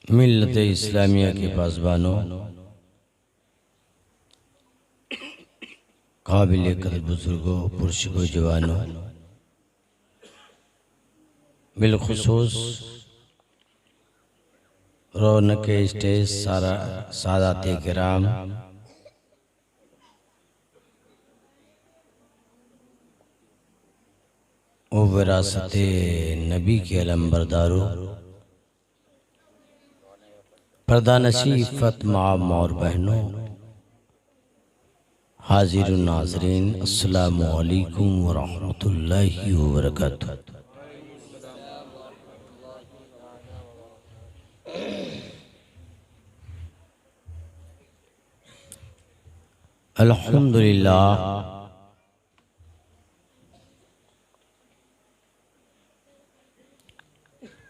मिल्लत इस्लामिया के पासबानों, काबिल कदर बुजुर्गों, पुरशगो जवानों, बिलखुसूस रौनक स्टेज सादाते किराम, ओ विरासते नबी के अलंबरदारो, पर्दानशी इफ़्फ़त माम और बहनों, हाजिर नाज़रीन, अस्सलामु अलैकुम व रहमतुल्लाहि व बरकातुहू। अल्हम्दुलिल्लाह,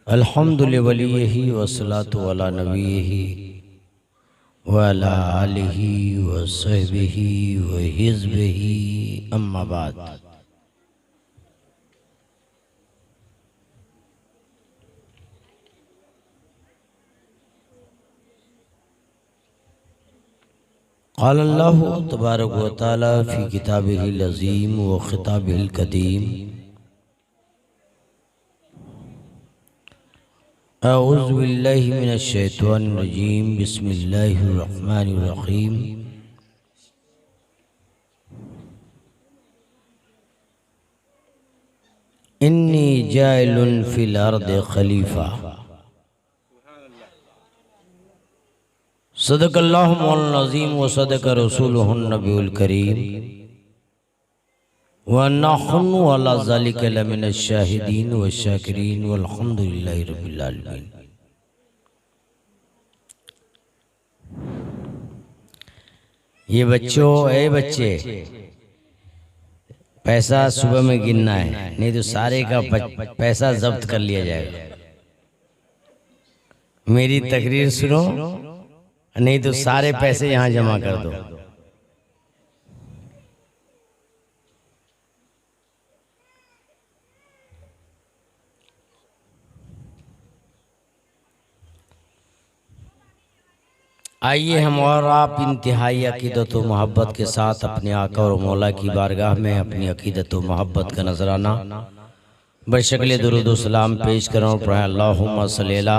अल्हम्दुलिल्लाह वलिय्यिही वस्सलातु अला नबिय्यिही व अला आलिही व सहबिही व हिज़्बिही, अम्मा बाद। क़ाल अल्लाहु तबारक व तआला फ़ी किताबिहिल अज़ीम व ख़िताबिहिल क़दीम, अऊज़ु बिल्लाहि मिनश शैतानिर रजीम, बिस्मिल्लाहिर रहमानिर रहीम। इन्नी जाइलुन फ़िल अर्दि ख़लीफ़ा। सदक़ल्लाहु मौलाना अज़ीम व सदक़ रसूलुहुन नबियुल करीम व नहनु अला ज़ालिका लमिनश शाहिदीन व शाकिरीन वल्हम्दुलिल्लाहि रब्बिल आलमीन। ये बच्चों, ए बच्चे, पैसा सुबह में गिनना है, नहीं तो सारे का पैसा जब्त कर लिया जाएगा। मेरी तकरीर सुनो, नहीं तो सारे पैसे यहाँ जमा कर दो। आइए हम और आप इंतहाई अकीदत व मोहब्बत के साथ अपने आका और मौला की बारगाह में अपनी अकीदत व मोहब्बत का नजराना बशक्ल दुरूद व सलाम पेश करें और पढ़ें अल्लाहुम्मा सल्ली अला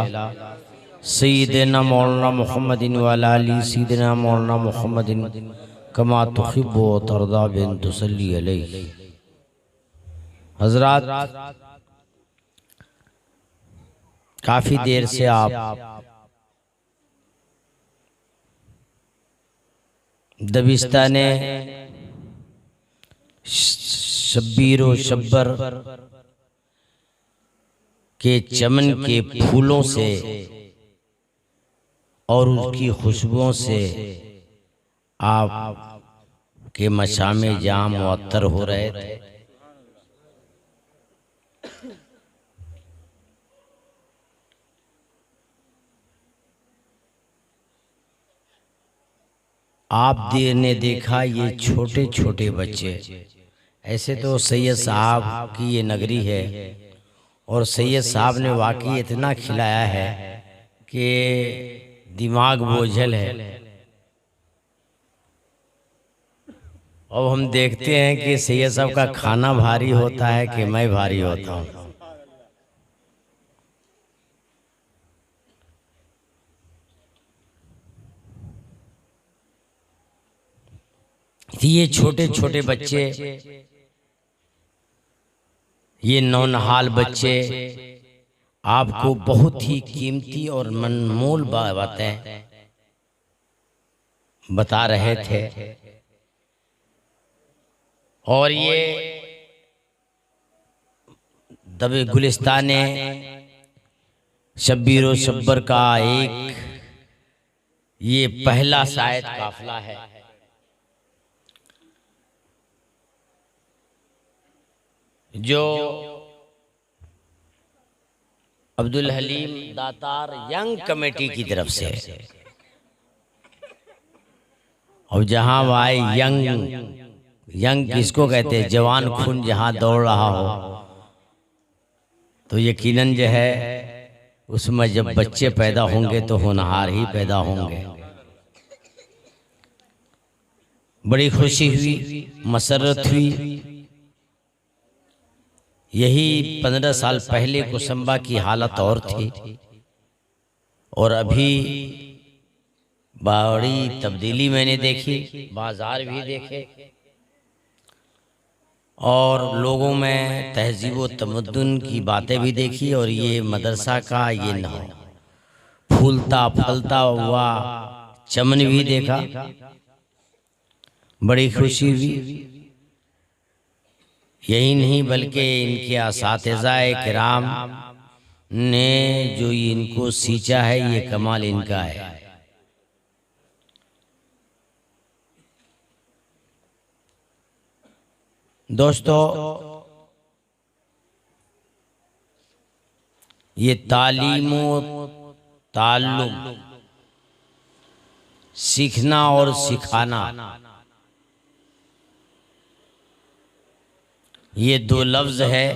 सय्यिदिना मौलाना मुहम्मदिन व अला आलि सय्यिदिना मौलाना मुहम्मदिन कमा तुहिब्बु व तर्दा बिन तुसल्ली अलैहि। हजरात, काफ़ी देर से आप दबिस्ताने शब्बीर व शब्बर के चमन के फूलों से और उसकी खुशबुओं से आप के मशामे जाम मुअत्तर हो रहे थे। आप ने देखा ये छोटे छोटे बच्चे, ऐसे तो सैयद साहब की ये नगरी है और सैयद साहब ने वाकई इतना खिलाया है कि दिमाग बोझल है। अब हम देखते हैं कि सैयद साहब का खाना भारी होता है कि मैं भारी होता हूँ। ये छोटे छोटे बच्चे, ये नौनहाल बच्चे आपको बहुत ही कीमती और मनमोल बातें बता रहे थे। और ये दबे गुलिस्ताने शब्बीर व शब्बर का एक ये पहला शायद काफिला है जो अब्दुल हलीम दातार यंग कमेटी की तरफ से, और जहां वाई यंग किसको कहते हैं, जवान खून जहां दौड़ रहा हो, तो यकीनन जो है उसमें जब बच्चे पैदा होंगे तो होनहार ही पैदा होंगे। बड़ी खुशी हुई, मसरत हुई। यही 15 साल पहले कुसुम्बा की हालत और थी और अभी बड़ी तब्दीली मैंने देखी, बाजार भी देखे और लोगों में तहजीब व तमद्दुन की बातें भी देखी और ये मदरसा का ये नाम फूलता फलता हुआ चमन भी देखा। बड़ी खुशी हुई। यही नहीं बल्कि इनके असातिज़ाए किराम ने जो इनको सींचा है ये कमाल इनका है। दोस्तों, ये तालीम ताल्लुम, सीखना और सिखाना, ये दो लफ्ज है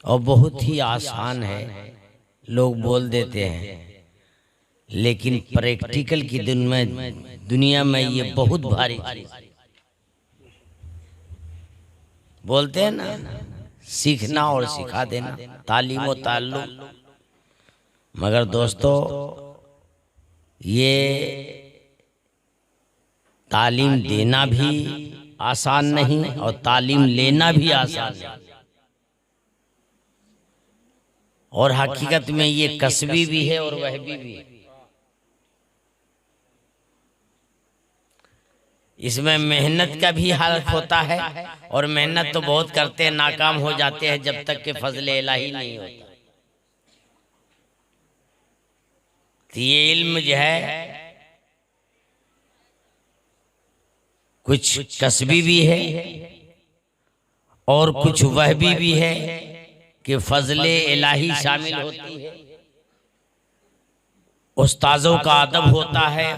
और बहुत ही आसान है, लोग बोल देते हैं, लेकिन प्रैक्टिकल की दुनिया में ये बहुत भारी बोलते हैं ना, सीखना और सिखा देना, तालीम और ताल्लुम। मगर दोस्तों, ये तालीम देना भी आसान नहीं और तालीम लेना भी आसान नहीं। और हकीकत में ये कसबी भी है और वहबी भी है। इसमें मेहनत का भी हक होता है और मेहनत तो बहुत करते हैं, नाकाम हो जाते हैं जब तक कि फजल इलाही नहीं होता। तो ये इल्म जो है कुछ कसबी भी है और कुछ वहबी भी है कि फजले इलाही शामिल होती है। उस्ताजों का अदब होता है,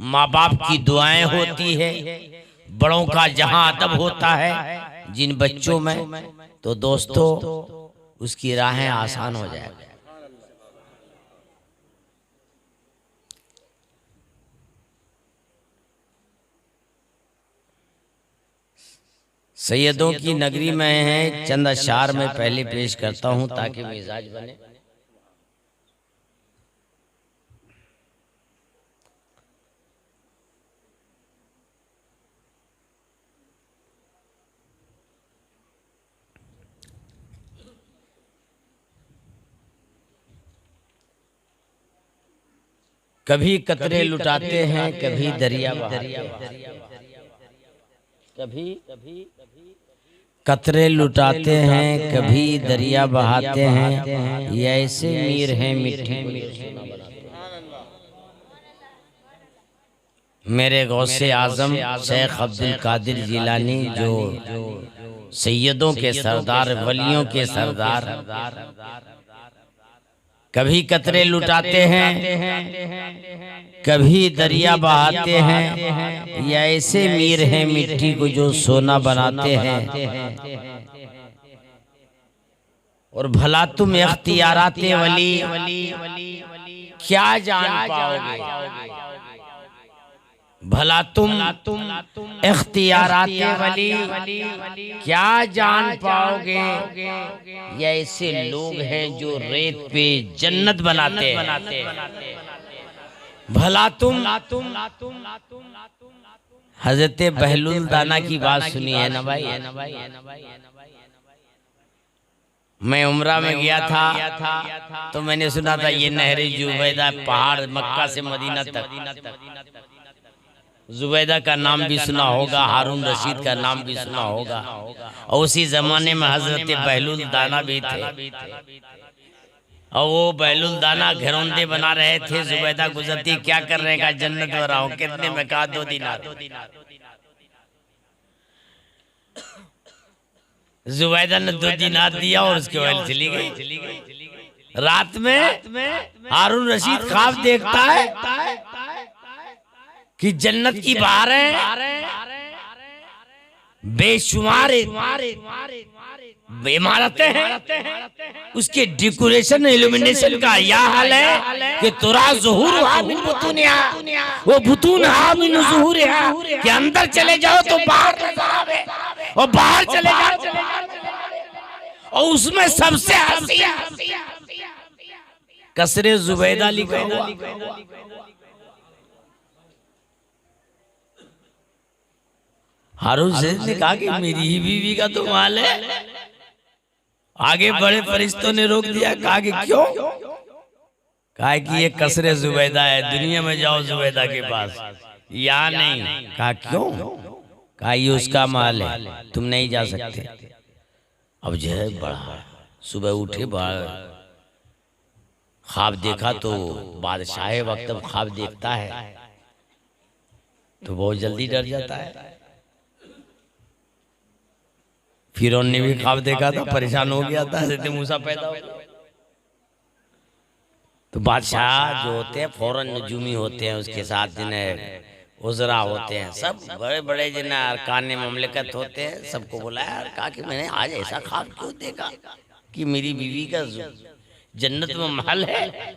माँ बाप की दुआएं होती है, बड़ों का जहां अदब होता है जिन बच्चों में, तो दोस्तों उसकी राहें आसान हो जाएगी। सैयदों की नगरी में है, चंद अशार में पहले पेश करता हूं ताकि मिजाज बने। कभी कतरे लुटाते हैं, कभी दरिया कभी कतरे लुटाते हैं, कभी दरिया बहाते हैं, ये ऐसे मीर हैं मिठी मेरे गौसे आजम शेख अब्दुल कादिर जिलानी, जो सैयदों के सरदार, वलियों के सरदार। कभी कतरे लुटाते हैं, कभी दरिया बहाते हैं, या ऐसे मीर हैं मिट्टी को जो सोना बनाते हैं। और भला तुम इख्तियाराते वली क्या जान पाओगे, भला तुम इख्तियाराते वली क्या जान पाओगे। ये ऐसे लोग हैं जो रेत पे जन्नत बनाते हैं। भला तुम हजरत बहलुल दाना की बात सुनी है ना भाई? मैं उम्रा में गया था तो मैंने सुना था ये नहरे जुबैदा पहाड़ मक्का से मदीना तक। जुबैदा का नाम भी सुना होगा, हारून रशीद का नाम भी सुना होगा, और उसी जमाने में हजरत बहलुल दाना भी थे। और वो बहलुल दाना घरौंदे बना रहे थे, जुबैदा गुजरती, क्या कर रहे का जन्नत हो रहा हूँ, कितने में कहा 2 दिनार। जुबैदा ने 2 दिनार दिया और उसके बाद चली गई। रात में हारून रशीद ख्वाब देखता है कि जन्नत की बहारें बेशुमार इमारतें हैं, उसके डेकोरेशन इल्यूमिनेशन का यह हाल है कि तुरा ज़ुहूर हामिन बुतूनिया, वो बुतून हामिन ज़ुहूर है कि अंदर चले जाओ तो बाहर नज़र है, और बाहर चले जाओ और उसमें सबसे हंसी कसरे जुबैदा लिखा हुआ। हारून रशीद ने कहा कि मेरी ही बीवी का तो माल है। आगे बड़े फरिश्तों ने रोक दिया, कहा कि क्यों? कहा कि ये कसरे जुबैदा है, दुनिया में जाओ जुबैदा के पास, या नहीं। कहा क्यों? कहा ये उसका माल है, तुम नहीं जा सकते। अब जो है बड़ा सुबह उठे, ख्वाब देखा तो बादशाह वक्त ख्वाब देखता है तो बहुत जल्दी डर जाता है। फिरौन ने भी ख्वाब देखा था, परेशान हो गया था, हज़रत मूसा पैदा हो गया। तो बादशाह जो होते हैं फौरन नजूमी होते हैं, उसके साथ जिन्हें उजरा होते हैं, सब बड़े बड़े जिन्हें अरकान ममलिकत होते हैं, सबको बुलाया और कहा कि मैंने आज ऐसा ख्वाब क्यों देखा कि मेरी बीवी का जन्नत में महल है,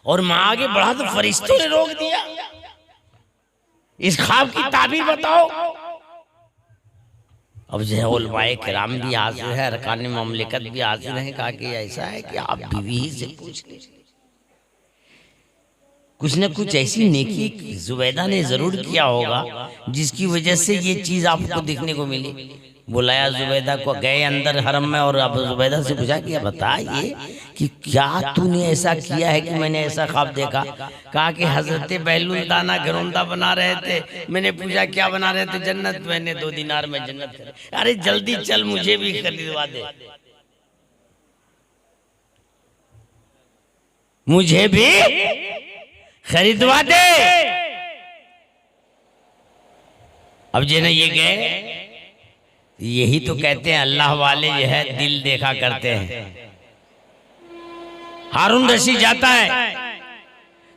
और मैं आगे बढ़ा तो फरिश्तों ने रोक दिया। इस ख्वाब की ताबीर बताओ। अब जो है उलमाए किराम भी हाजिर है, अरकान ममलिकत भी हाजिर है। कहा कि ऐसा है कि आप बीवी ही से पूछ लीजिए, कुछ न कुछ ऐसी नेकी जुबैदा ने जरूर किया होगा जिसकी वजह से ये चीज आपको देखने को मिली। बुलाया जुबैदा को, गए अंदर हरम में, और अब जुबैदा से पूछा कि बता ये कि क्या तूने ऐसा किया है कि मैंने ऐसा ख्वाब देखा। कहा कि हजरत बहलूल दाना घरौंदा बना रहे थे, मैंने पूछा क्या बना रहे थे? जन्नत। मैंने 2 दिनार में जन्नत। अरे जल्दी चल, मुझे भी खरीदवा दे, मुझे भी खरीदवा दे। अब जो ये गए, यही तो कहते हैं अल्लाह वाले जो है दिल देखा करते हैं। हारून रशीद जाता है,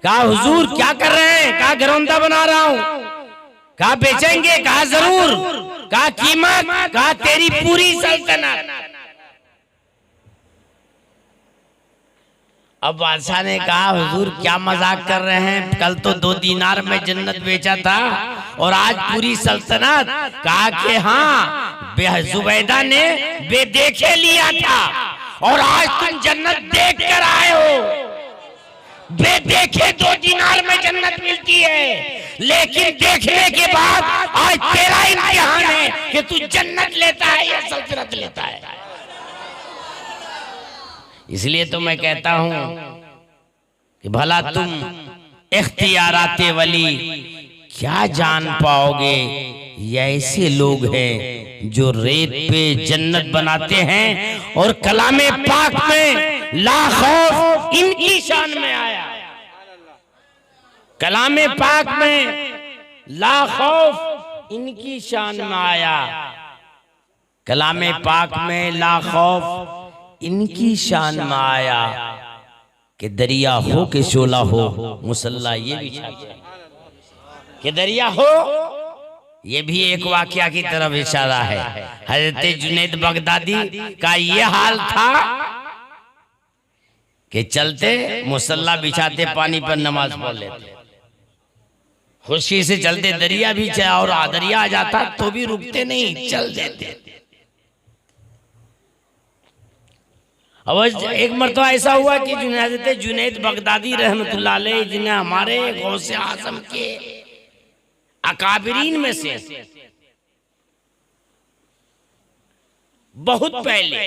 कहा हुजूर क्या कर रहे हैं? कहा घरौंदा बना रहा हूं। कहा बेचेंगे? कहा जरूर। कहा कीमत? कहा तेरी पूरी सल्तनत। अब बादशाह ने कहा हुजूर क्या मजाक कर रहे हैं, कल तो 2 दीनार में जन्नत बेचा था और आज पूरी सल्तनत। कहा कि हाँ, जुबैदा ने बेदेखे लिया था और आज तुम जन्नत देख कर आए हो। बेदेखे 2 दीनार में जन्नत मिलती है, लेकिन देखने के बाद आज तेरा इम्तिहान है कि तू जन्नत लेता है या सल्तनत लेता है। इसलिए तो मैं कहता हूं कि भला तुम इख्तियाराते वली क्या जान पाओगे। ये ऐसे लोग हैं जो रेत पे जन्नत बनाते हैं और कलामे पाक में ला खौफ इनकी शान में आया। कलामे पाक में ला खौफ इनकी शान में आया। कलामे पाक में ला खौफ इनकी शान में आया कि दरिया हो के शोला हो, मुसल्ला ये भी कि दरिया हो। ये भी एक वाकया की तरफ इशारा है। हजरत जुनैद बगदादी का ये हाल था कि चलते मुसल्ला बिछाते, पानी पर नमाज पढ़ लेते, खुशी से चलते, दरिया भी चाहे और दरिया आ जाता तो भी रुकते नहीं, चल देते। अब एक मरतबा ऐसा हुआ कि हज़रत जुनैद बगदादी रहमतुल्लाह अलैह, जिन्हें हमारे गौसे आज़म के अकाबिरीन में से बहुत पहले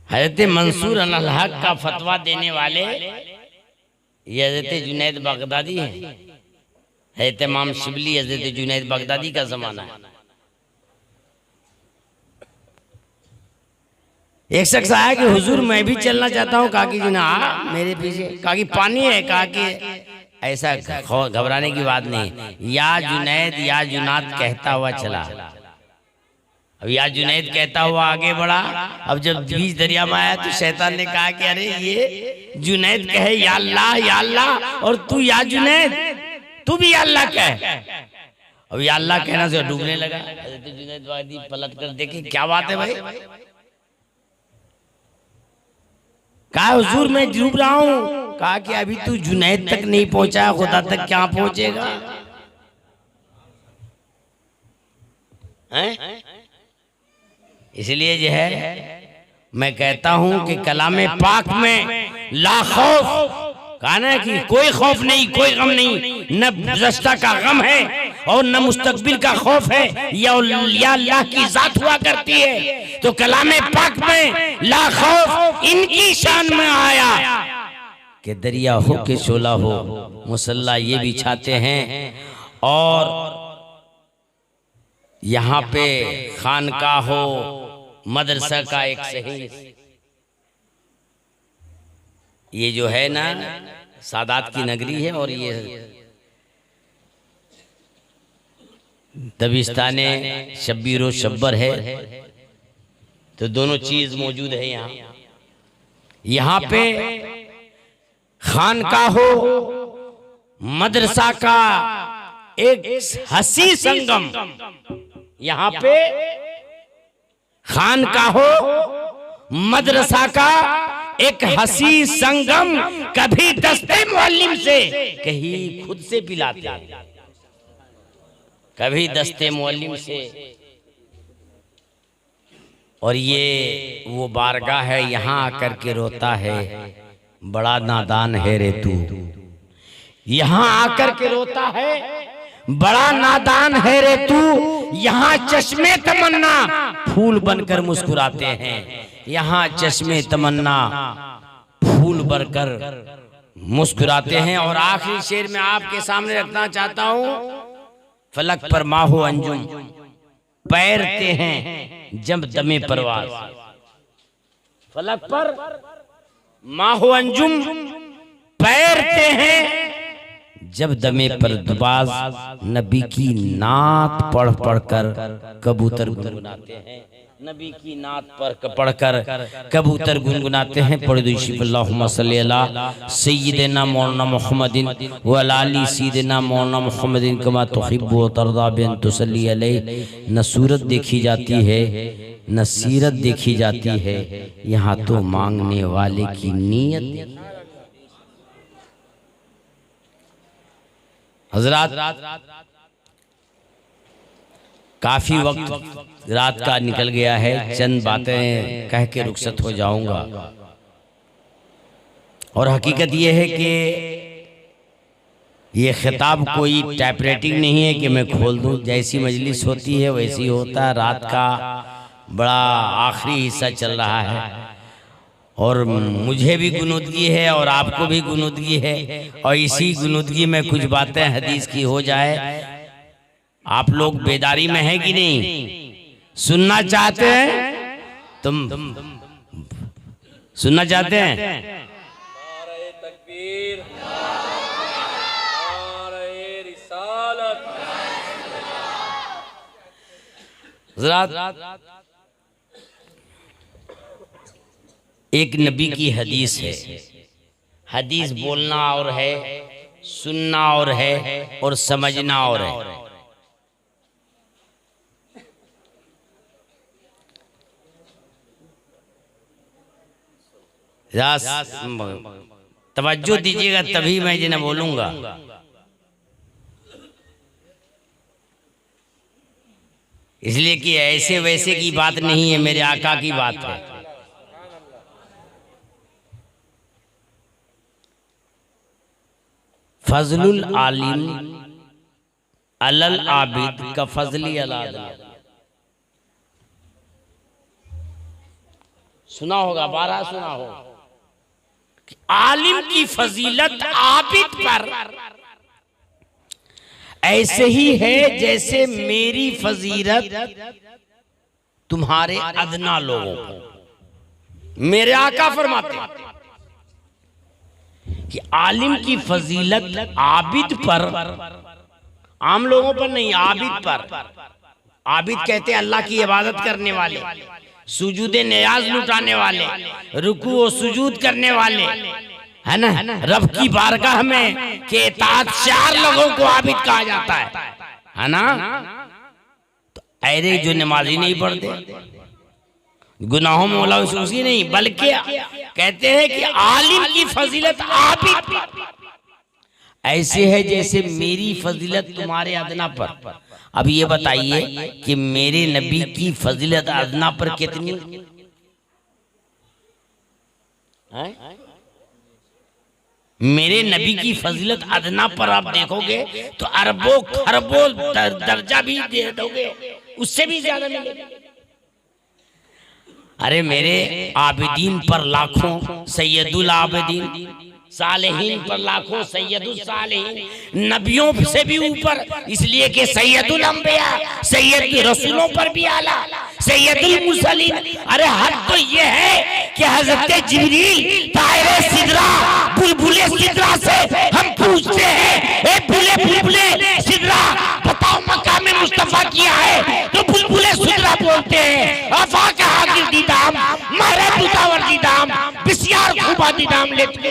हज़रत मंसूर अल हक का फतवा देने वाले ये हज़रत जुनैद बगदादी हैं। हज़रत इमाम शिबली हज़रत जुनैद बगदादी का ज़माना है। एक शख्स आया कि हुजूर मैं भी चलना चाहता हूँ। कहा कि ना मेरे पीछे। कहा कि पानी है। कहा कि ऐसा घबराने की बात नहीं, या जुनैद या जुनाद कहता हुआ चला। अब या जुनैद कहता हुआ आगे बढ़ा। अब जब बीच दरिया में आया तो शैतान ने कहा कि अरे ये जुनैद कहे या अल्लाह, और तू या जुनैद। तू भी अल्लाह कह। अभी अल्लाह कहना से डूबने लगा। जुनैद वादी पलट कर देखे, क्या बात है भाई? कहा हुजूर मैं डूब रहा हूं। कहा कि अभी तू जुनैद तक नहीं पहुंचा, खुदा तक क्या पहुंचेगा? हैं? इसलिए जो है मैं कहता हूं कि कलामे पाक में ला खौफ कहा ना कि कोई खौफ नहीं, कोई गम नहीं, न गुज़श्ता का गम है और न मुस्तकबिल का खौफ है, या अल्लाह की जात हुआ करती है। तो कलामे पाक में ला खौफ इनकी शान में आया कि दरिया हो के शोला हो, मुसल्ला ये बिछाते हैं और यहाँ पे खानका हो, मदरसा का एक सही, ये जो है ना सादात की नगरी है और ये दबिस्ताने शब्बीर व शब्बर है। तो दोनों चीज मौजूद है यहाँ। यहाँ पे खानका हो, मदरसा का एक हसी संगम। यहाँ पे खानका हो, मदरसा का एक हसी संगम, कभी दस्ते मुअल्लिम से, कहीं खुद से पिलाते, कभी दस्ते मुअल्लिम से। और ये वो बारगाह है, यहाँ आकर के रोता है, बड़ा नादान है रे तू। यहाँ आकर के रोता है, बड़ा नादान है रे तू। यहाँ चश्मे तमन्ना फूल बनकर मुस्कुराते हैं, यहाँ चश्मे तमन्ना फूल बनकर मुस्कुराते हैं। और आखिरी शेर में आपके सामने रखना चाहता हूँ, फलक पर माहो अंजुम पैरते हैं जब दमे परवाज। फलक पर माहो अंजुम पैरते हैं जब दमे पर दुबाज। नबी की नात पढ़ पढ़कर कबूतर गुनगुनाते हैं, नबी की नात पढ़कर कबूतर गुनगुनाते हैं। पढ़ दो अल्लाहुम्मा सल्ली अला सय्यिदिना मौलाना मुहम्मदिन व अला आलि सय्यिदिना मौलाना मुहम्मदिन कमा तुहिब्बु व तर्दा बिन तुसल्ली अलैहि। न सूरत देखी जाती है, न सीरत देखी जाती है, यहाँ तो मांगने वाले की नीयत। हजरात काफी वक्त रात का निकल गया है, चंद बातें कह के रुखसत हो जाऊंगा। और हकीकत यह है कि ये खिताब कोई टाइपराइटिंग नहीं है कि मैं खोल दूं। जैसी मजलिस होती है वैसी होता है। रात का बड़ा आखिरी हिस्सा चल रहा है और मुझे भी गुनूदगी है और आपको भी गुनूदगी है, और इसी गुनूदगी में कुछ बातें हदीस की हो जाए। आप लोग बेदारी में हैं कि नहीं? सुनना चाहते हैं? तुम सुनना चाहते हैं? नारे तकबीर, नारे रिसालत। एक नबी की हदीस है। हदीस बोलना और है, सुनना और है, और समझना और है। तवज्जो दीजिएगा तभी मैं जिन्हें बोलूंगा। इसलिए कि ऐसे वैसे की बात नहीं है, मेरे आका की बात है। फजलुल आलिम अलल आबिद का फजली अला। सुना होगा, 12 सुना हो। आलिम की फजीलत आबिद पर ऐसे ही है जैसे मेरी फजीलत तुम्हारे अदना लोगों को। मेरे आका फरमाते हैं कि आलिम की फजीलत आबिद पर, आम लोगों पर नहीं, आबिद पर। आबिद कहते हैं अल्लाह की इबादत करने वाले, सुजूद नियाज लुटाने वाले, रुकू और सुजूद करने वाले, है ना, रब की बारगाह में के इताअत 4 लोगों को आबिद कहा जाता है ना। तो ऐरे जो नमाजी नहीं पढ़ते गुनाहों में उसी नहीं, बल्कि कहते हैं कि आलिम की फजीलत आबिद ऐसे है जैसे मेरी फजीलत तुम्हारे अदना पर। अब ये बताइए कि मेरे नबी की फजीलत अदना पर कितनी है? मेरे नबी की फजीलत अदना पर आप देखोगे तो अरबों खरबों दर्जा भी दे दोगे, उससे भी ज्यादा मिलेगा। अरे मेरे आबिदीन पर लाखों सैयदुल आबिदीन, सालेहीन पर लाखों सैयदुल सालेहीन, नबियों से भी ऊपर, इसलिए कि सैयदुल अंबिया, सैयद रसूलों पर भी आला, सैयदुल मुरसलीन। अरे हद तो ये है कि हजरत जिब्रील तायरे सिदरा बुलबुले सिदरा से हम पूछते हैं, ए बुलबुले सिदरा बताओ मकाम मुस्तफा किया है, तो बुलबुले सिदरा बोलते हैं अफा का हाकिर दीदाम मारे बुतावर दीदाम बिस्यार खूबा दीदाम लेते।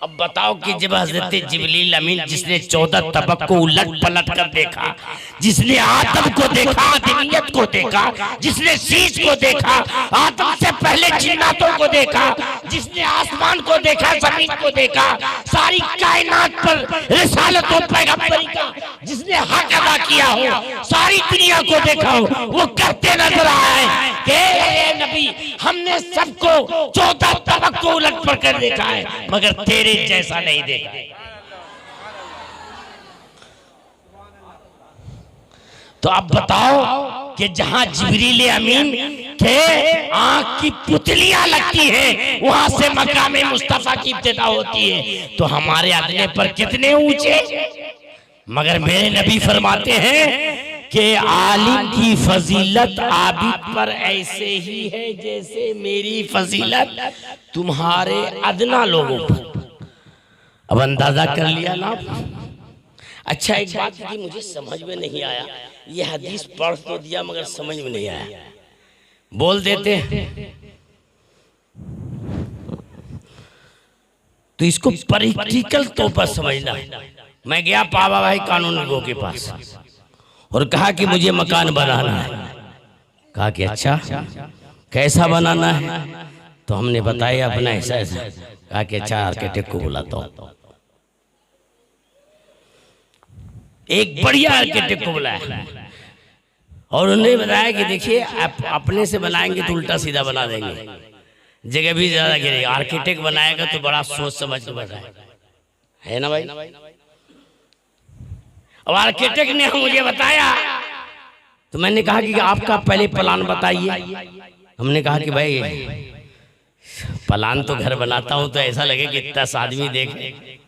अब बताओ कि जब हजरत जिब्रील अमीन जिसने 14 तबक को उलट पलट कर देखा, जिसने आदम को देखा, आदमियत को देखा, जिसने शीश को देखा, आदम से पहले जिन्नातों को देखा, जिसने आसमान को देखा, जमीन को देखा, सारी कायनात पर रिसालत और पैगंबरी का जिसने हक अदा किया हो, सारी दुनिया को देखा हो, वो कहते नजर आए कि नबी हमने सबको 14 तबक को उलट पलट कर देखा है मगर तेरे जैसा नहीं देखा। तो अब बताओ कि जहां जिब्रील अमीन के आंख की पुतलियां लगती हैं वहां से मकाम मुस्तफा की इब्तिदा होती है, तो हमारे अदने पर कितने ऊंचे। मगर मेरे नबी फरमाते हैं कि आलिम की फजीलत आबिद पर ऐसे ही है जैसे मेरी फजीलत तुम्हारे अदना लोगों पर। अब अंदाजा कर लिया ना। अच्छा एक बात की मुझे समझ में नहीं आया, ये हदीस पढ़ तो दिया मगर समझ में नहीं आया, बोल देते तो इसको प्रैक्टिकल तौर पर समझना। मैं गया पावा भाई कानून विभाग के पास और कहा कि मुझे मकान बनाना है। कहा कि अच्छा कैसा बनाना है, तो हमने बताया अपना ऐसा ऐसा। कहा कि अच्छा आर्किटेक्ट को बुलाता हूं। एक बढ़िया आर्किटेक्ट को बुलाया और उन्होंने बताया कि देखिए आप अपने से बनाएंगे तो उल्टा सीधा बना देंगे, जगह भी ज्यादा गिरेगी। आर्किटेक्ट बनाएगा तो बड़ा सोच समझ के बनाएगा, है ना भाई। अब आर्किटेक्ट ने मुझे बताया तो मैंने कहा कि आपका पहले प्लान बताइए। हमने कहा कि भाई प्लान तो घर बनाता हूं तो ऐसा लगे कि 10 आदमी देखे।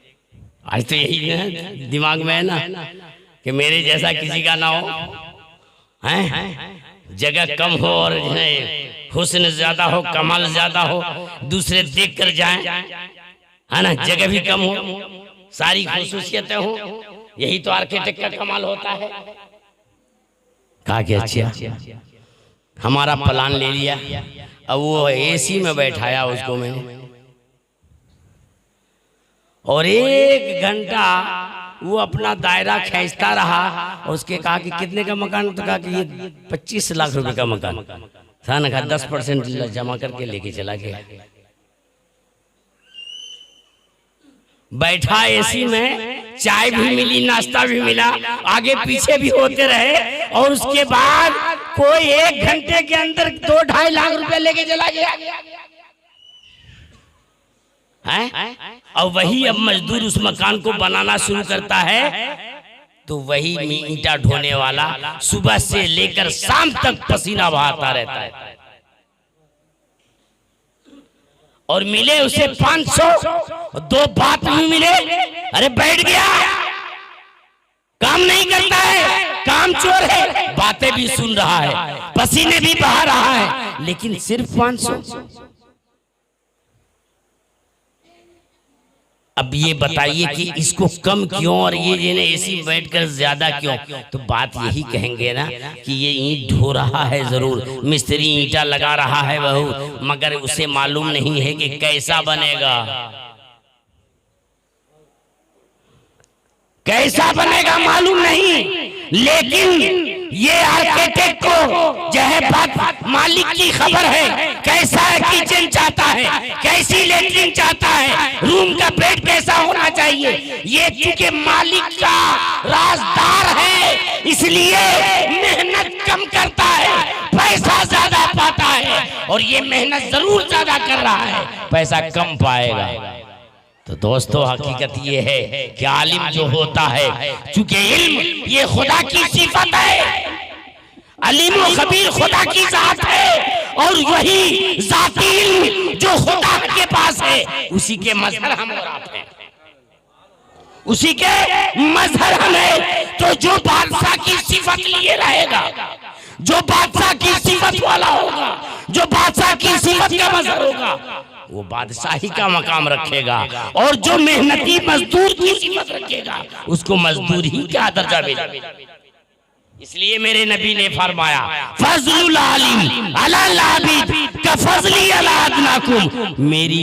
आज तो यही दिमाग में है ना कि मेरे जैसा किसी का ना हो, हैं जगह कम हो और हुस्न ज्यादा हो, कमाल ज्यादा हो, दूसरे देख कर जाएं, है ना, जगह भी कम हो, सारी खुसूसियतें हो, यही तो आर्किटेक्ट का कमाल होता है। कहा कि अच्छा हमारा प्लान ले लिया। अब वो एसी में बैठाया उसको मैंने और 1 घंटा वो अपना दायरा खींचता रहा और उसके कहा कि कितने का मकान, तो कहा कि ये 25 लाख रुपए का मकान था ना। कहा 10% जमा करके लेके चला गया। बैठा एसी में, चाय भी मिली, नाश्ता भी मिला, आगे पीछे भी होते रहे और उसके बाद कोई 1 घंटे के अंदर 2-2.5 लाख रुपए लेके चला गया है। और वही अब मजदूर उस मकान को बनाना शुरू करता है तो वही ईंटा ढोने वाला सुबह से लेकर शाम तक पसीना बहाता रहता है और मिले उसे 500, 2 बात भी मिले, अरे बैठ गया, काम नहीं करता है, काम चोर है, बातें भी सुन रहा है, पसीने भी बहा रहा है, लेकिन सिर्फ 500। अब ये बताइए कि इसको कम क्यों और ये एसी में बैठकर ज्यादा क्यों? तो बात यही कहेंगे ना कि ये ईंट ढो रहा है, जरूर मिस्त्री ईंटा लगा रहा है बहुत, मगर उसे मालूम नहीं है कि कैसा बनेगा, कैसा बनेगा मालूम नहीं। लेकिन ये आर्किटेक्ट को जो है बात मालिक की खबर है, कैसा किचन चाहता है, कैसी लेटरिन चाहता है, रूम का बेड कैसा होना चाहिए, ये चूंकि मालिक का राजदार है इसलिए मेहनत कम करता है, पैसा ज्यादा पाता है, और ये मेहनत जरूर ज्यादा कर रहा है, पैसा कम पाएगा। तो दोस्तों हकीकत ये है कि आलिम जो होता है, चूंकि इल्म ये खुदा की सिफत है, अलीम व खबीर खुदा की जात है, और वही जाती इल्म जो खुदा के पास है उसी के मजहर हम और आप हैं, उसी के मजहर हम हैं। तो जो बादशाह की सिफत लिए रहेगा, जो बादशाह की सिफत वाला होगा, जो बादशाह की सिफत का मजहर होगा, वो बादशाही का मकाम रखेगा, और जो मेहनती मजदूर की सिफत रखेगा उसको मजदूर ही का दर्जा मिलेगा। इसलिए मेरे नबी ने फरमाया फज़लुल आलिम अलल आबिद का फज़ली अला अदनाकुम, मेरी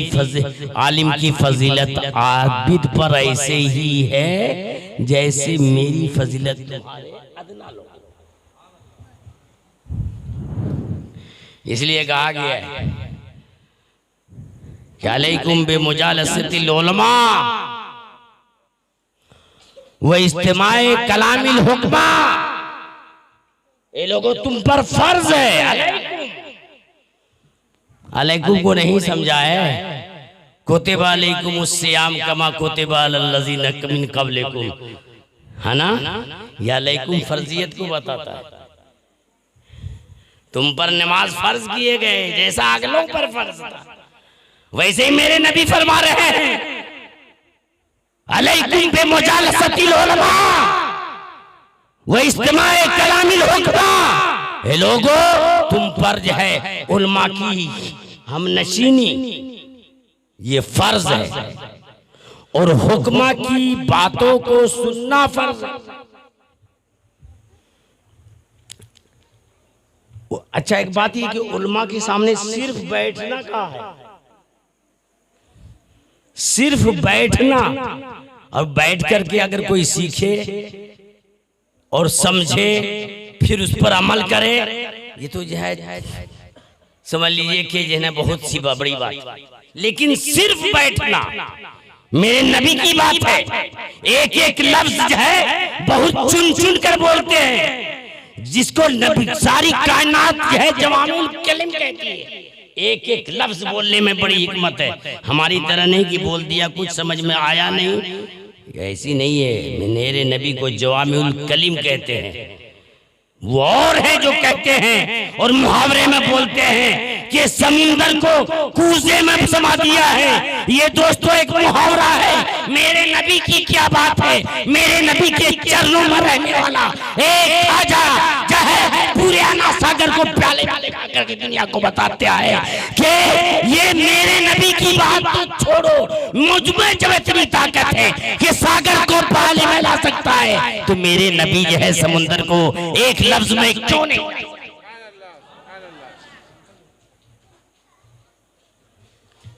आलिम की फजीलत आबिद पर ऐसे ही है जैसे मेरी फजीलत तुम्हारे अदना लोग। इसलिए कहा गया है कि अलैकुम बिमुजालसतिल उलमा व इस्तिमाए कलामिल हुक्मा, ये लोगों तुम पर फर्ज है। अलैकुम को नहीं समझा है, कुतिबा अलैकुमुस्सियाम कमा कुतिबा अलल्लज़ीना मिन क़ब्लिकुम, है ना, या अलैकुम फर्जियत को बताता है। तुम पर नमाज फर्ज किए गए जैसा अगलों पर फर्ज था, वैसे ही मेरे नबी फरमा रहे हैं अलैकुम बिमुजालसतिल उलमा व इस्तिमाए कलामिल हुक्मा, हे लोगों तुम पर जो है उलमा की हमनशीनी ये फर्ज है, और हुक्मा की बातों को सुनना फर्ज है। अच्छा एक बात ये कि उलमा के सामने सिर्फ बैठना कहा है, सिर्फ बैठना, और बैठ करके अगर कोई सीखे और समझे फिर उस पर अमल करे, ये तो जो है समझ लीजिए कि जो है बहुत सी बड़ी बात। लेकिन सिर्फ बैठना मेरे नबी की बात है, एक एक लफ्ज जो है बहुत चुन चुन कर बोलते हैं, जिसको नबी सारी कायनात जो है जवामुल कलिम कहती है। एक एक लफ्ज बोलने में बड़ी हिकमत है, हमारी तरह नहीं कि बोल दिया कुछ समझ में आया नहीं, ऐसी नहीं है। मेरे नबी को जवामिउल कलीम कहते हैं, वो और है जो कहते हैं और मुहावरे में बोलते हैं कि समुंदर को कूजे में समा दिया है। ये दोस्तों एक मुहावरा है, मेरे नबी की क्या बात है। मेरे नबी के चरणों में रहने वाला एक खाजा जो है पूरे अना सागर को प्याले प्याले करके दुनिया को बताते है कि ये मेरे नबी की बात तो छोड़ो, मुझ में जब इतनी ताकत है कि सागर को प्याले में ला सकता है, तो मेरे नबी जो है समुंदर को एक लफ्ज में क्यों नहीं।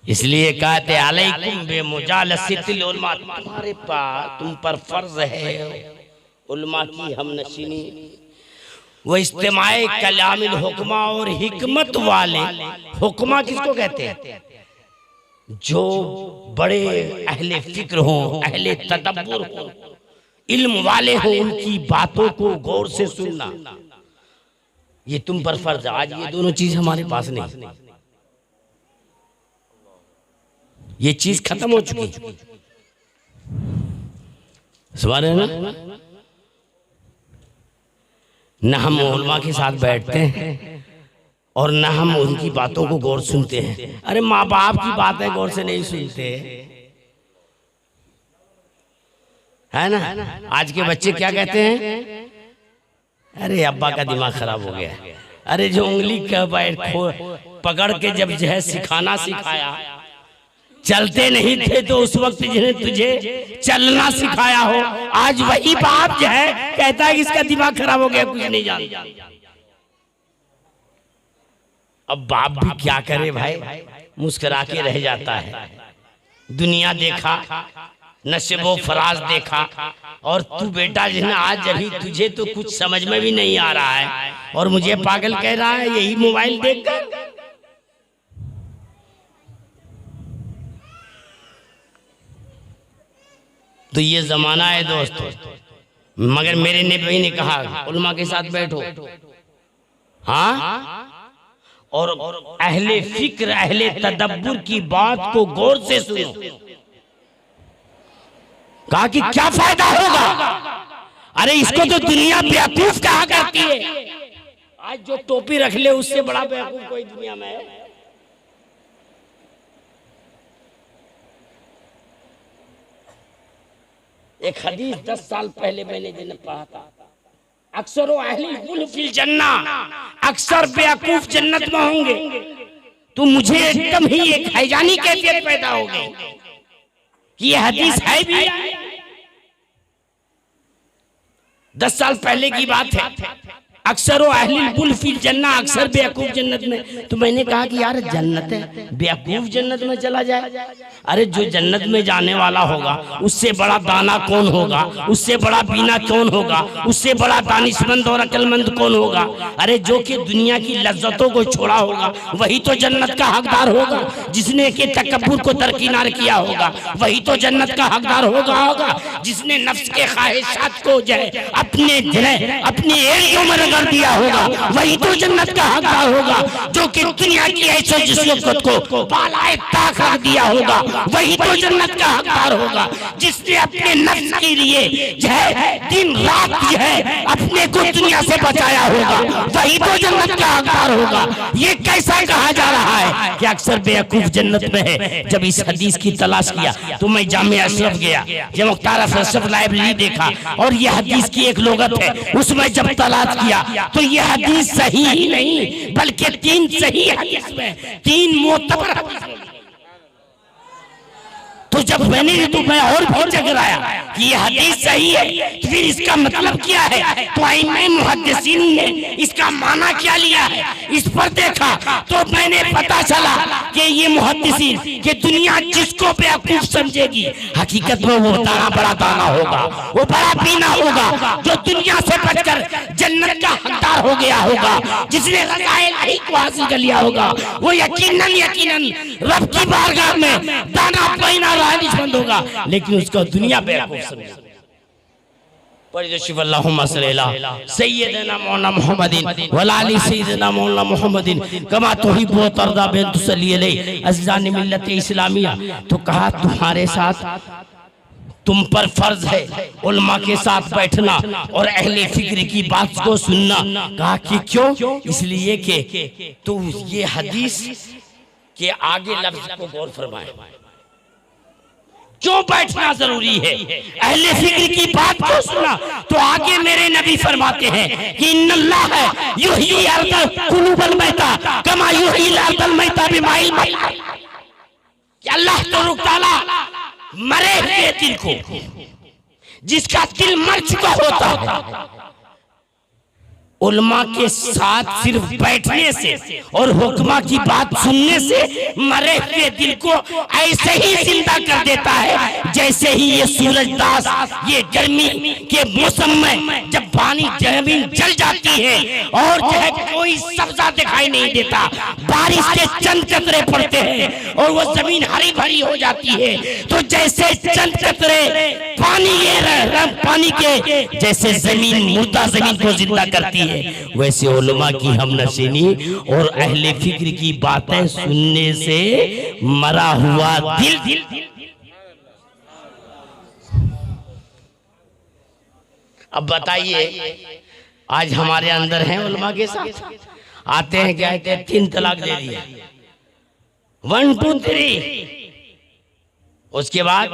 इसलिए कहते अलैकुम बिमुजालसतिल उलमा, तुम्हारे पास तुम पर फर्ज है उलमा की हमनशीनी, वो इस्तेमाए कलामिल हुक्मा, और हिकमत वाले। हुक्मा किसको कहते हैं? जो बड़े अहले फिक्र हो, अहले तदब्बुर हो, इल्म वाले हो, उनकी बातों को गौर से सुनना, ये तुम पर फर्ज है। आज ये दोनों चीज हमारे पास नहीं, ये चीज खत्म हो चुकी है। समझ रहे ना, न हम उलमा के साथ बैठते हैं और न हम उनकी बातों को गौर सुनते हैं। अरे माँ बाप की बातें गौर से नहीं सुनते, है ना। आज के बच्चे क्या कहते हैं, अरे अब्बा का दिमाग खराब हो गया। अरे जो उंगली का पकड़ के जब जो है सिखाना सिखाया चलते नहीं थे तो उस वक्त जिन्हें तुझे चलना सिखाया हो, आज वही बाप जो है कहता है कि इसका दिमाग खराब हो गया, कुछ नहीं जानता। अब बाप भी क्या करे भाई, मुस्कुरा के रह जाता है। दुनिया देखा, नशेबो फराज देखा, और तू बेटा जिन्हें आज अभी तुझे तो कुछ समझ में भी नहीं आ रहा है और मुझे पागल कह रहा है यही मोबाइल देखकर। तो ये जमाना है दोस्तों। मगर मेरे नबी ने कहा उलमा के साथ बैठो, हाँ, और अहले फिक्र अहले तदब्बुर की बात को गौर से सुनो। कहा कि क्या फायदा होगा, अरे इसको तो दुनिया बेवकूफ कहा करती है। आज जो टोपी रख ले उससे बड़ा बेवकूफ कोई दुनिया में है? एक हदीस 10 साल पहले मैंने जिन्हें पढ़ा था, अक्सर अहले फिल जन्ना, अक्सर बेवकूफ जन्नत में होंगे। तो मुझे एकदम ही एक हैजानी कैफियत पैदा हो गई कि ये हदीस है भी। 10 साल पहले की बात है, अक्सर अहले फिल जन्ना, अक्सर बेवकूफ जन्नत में। तो मैंने कहा कि यार जन्नत है, बेवकूफ जन्नत में चला जाए? अरे जो जन्नत में जाने वाला होगा उससे बड़ा दाना कौन होगा, उससे बड़ा बीना कौन होगा, उससे बड़ा दानिशमंद और अक्लमंद कौन होगा? अरे जो कि दुनिया की लज्जतों को छोड़ा होगा वही तो जन्नत का हकदार होगा। जिसने के तकब्बुर को दरकिनार किया होगा वही तो जन्नत का हकदार होगा। जिसने नफ्स के ख्वाहिशात को जो है अपनी एक उम्र कर दिया होगा वही तो जन्नत का हकदार होगा। जो कि दुनिया की ऐशो जिस्मत को बालाए ताक रख दिया होगा वही तो जन्नत का हकदार होगा। जिसने अपने नफ्स के लिए जो है दिन रात जो है अपने को दुनिया से बचाया होगा वही तो जन्नत का हकदार होगा। ये कैसा कहा जा रहा है कि अक्सर बेवकूफ जन्नत में है? जब इस हदीस की तलाश किया तो मैं जामिया अशरफ गया, जब मुख्तार अशरफ लाइब्रेरी देखा और ये हदीस की एक लुगत है, उसमें जब तलाश किया तो ये हदीस सही ही नहीं बल्कि 3 सही हदीस में 3 मोतबर हदीस में। तो जब मैंने तो मैं और भी चकराया कि ये हदीस सही है, तो फिर इसका मतलब क्या है? तो आइम्मा मुहद्दिसीन ने इसका माना क्या लिया है, इस पर देखा तो मैंने पता चला कि ये मुहद्दिसीन कि दुनिया जिसको बेवकूफ समझेगी हकीकत में वो दाना बड़ा दाना होगा, वो बड़ा पीना होगा, जो दुनिया से बचकर जन्नत का हकदार हो गया होगा। जिसने रज़ाए को हासिल कर लिया होगा वो यकीनन रब की बारगाह में दाना पीना बंद होगा, लेकिन उसको दुनिया बेवकूफ समझेगी। अल्लाहुम्मा सल्ली अला सय्यिदना मौलाना मुहम्मदिन व अली सय्यिदना मौलाना मुहम्मदिन कमा तुहिब्बु व तर्दा बिन तुसल्ली अलैहि अज़ीज़ान मिल्लत इस्लामिया। तो कहा तुम्हारे साथ तुम पर फर्ज है उलमा के साथ बैठना और अहले फिक्र की बात को सुनना। कहा कि क्यों? इसलिए कि तो ये हदीस के आगे लफ्ज को गौर फरमाए, क्यों बैठना जरूरी है? अहले फिक्र की बात को सुना तो आगे मेरे नबी फरमाते हैं कि इन्नल्लाह युही अर्दल कुलूबल मैता कमा युही अर्दल मैता बिमाइल मैता। कि अल्लाह तआला मरे हुए दिल को, जिसका दिल मर चुका होता है, उलमा के साथ सिर्फ बैठने से और हुक्मा की बात सुनने से मरे हुए दिल को ऐसे ही जिंदा कर देता है जैसे ही ये सूरजदास ये गर्मी के मौसम में जब पानी जमीन जल जाती है और जो है कोई सब्जा दिखाई नहीं देता, बारिश के चंद कतरे पड़ते हैं और वो जमीन हरी भरी हो जाती है, तो जैसे चंद कतरे पानी के जैसे जमीन मुर्दा जमीन को जिंदा करती है, वैसे उलमा की हमनशीनी और अहले फिक्र की बातें सुनने से मरा हुआ दिल। अब बताइए आज हमारे अंदर हैं उलमा के साथ आते हैं, क्या कहते हैं 3 तलाक दे दिया 1 2 3। उसके बाद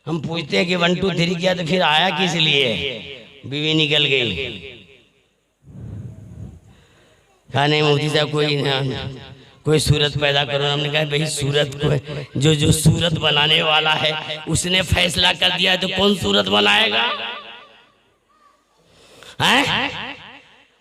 हम पूछते हैं कि 1 2 3 किया तो फिर आया किस लिए? बीवी निकल गई। कहा नहीं मुफ्ती साहब कोई कोई सूरत पैदा करो। हमने कहा भाई सूरत को जो सूरत बनाने वाला है उसने फैसला कर दिया तो कौन सूरत बनाएगा? हैं?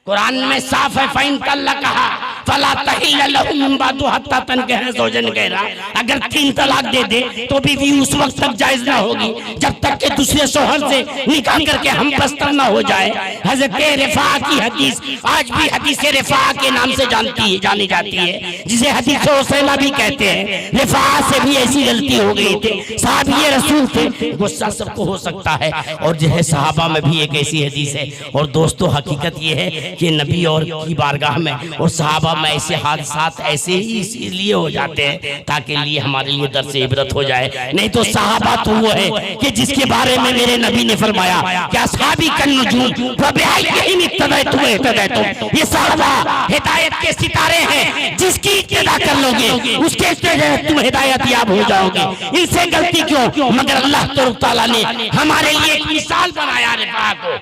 कुरान में साफ है, फाइन तल्ला कहा फला तहिल्ला लहु मिन बादु हत्ता तनकिह ज़ौजन कह रहा। अगर 3 तलाक दे दे तो बीवी उस वक्त तक जायज ना होगी जब तक कि दूसरे शोहर से निकाह करके हम बस्तर ना हो जाए। हज़रत रिफा की हदीस आज भी हदीस रिफा के नाम से जानी जाती है, जिसे हदीस हुसैना भी कहते हैं। रिफा से भी ऐसी गलती हो गई थी, साहब ये रसूल थे। गुस्सा सबको हो सकता है, और जो है सहाबा में भी एक ऐसी हदीस है। और दोस्तों हकीकत ये है कि नबी और की बारगाह में और सहाबा में ऐसे हादसात ऐसे ही इसलिए हो जाते हैं ताकि लिए हमारे लिए दर्स इबरत हो जाए। नहीं तो सहाबा तो वो है कि जिसके बारे में मेरे नबी ने फरमाया क्या सहाबी कन्नुजूम वबिअय्यिहिम इक्तदैतुम इक्तदैतुम। ये सहाबा हिदायत के सितारे हैं, जिसकी इक्तिदा कर लोगे उसके तहत तुम हिदायत याब हो जाओगे। इनसे गलती क्यों? मगर अल्लाह तआला ने हमारे लिए एक मिसाल बनाया, रिफा को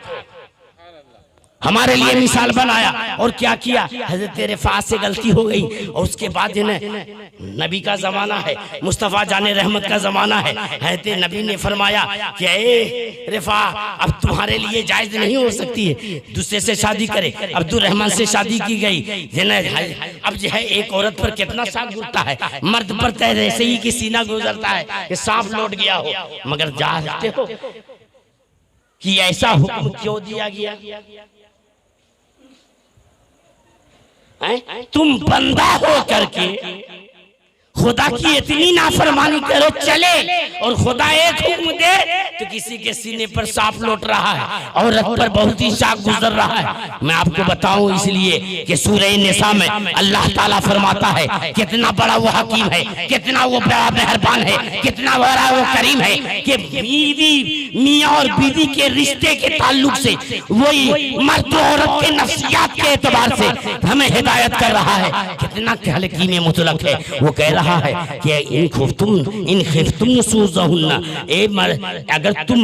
हमारे लिए मिसाल बनाया। और क्या किया? हजरत रिफा से गलती हो गई और उसके बाद नबी का जमाना है, मुस्तफ़ा जाने रहमत का जमाना है। हजरत नबी ने फरमाया कि ए रिफा अब तुम्हारे लिए जायज नहीं हो सकती है दूसरे से शादी करे। अब्दुल रहमान से शादी की गई। अब जो है एक औरत पर कितना सांप गुजरता है, मर्द पर तय ऐसे ही कि सीना गुजरता है कि सांप लौट गया हो। मगर जानते हो कि ऐसा हुक्म क्यों दिया गया? तुम बंदा हो करके खुदा की इतनी नाफरमानी करो चले, और खुदा एक हुक्म दे तो किसी के सीने पर सांप लौट रहा है, औरत पर बहुत ही शाख गुजर रहा है। मैं आपको बताऊं इसलिए कि सूरह निसा में अल्लाह ताला फरमाता है कितना बड़ा वो हकीम है, कितना वो बड़ा मेहरबान है, कितना बड़ा वो करीम है कि बीवी मियाँ और बीवी के रिश्ते के ताल्लुक से वही मर्द औरत के नफ्सियात के एतबार से हमें हिदायत कर रहा है। कितना हकीम मुतलक है। वो कह रहा है कि इन खिफ्तुम नुशूज़हुन्ना, अगर तुम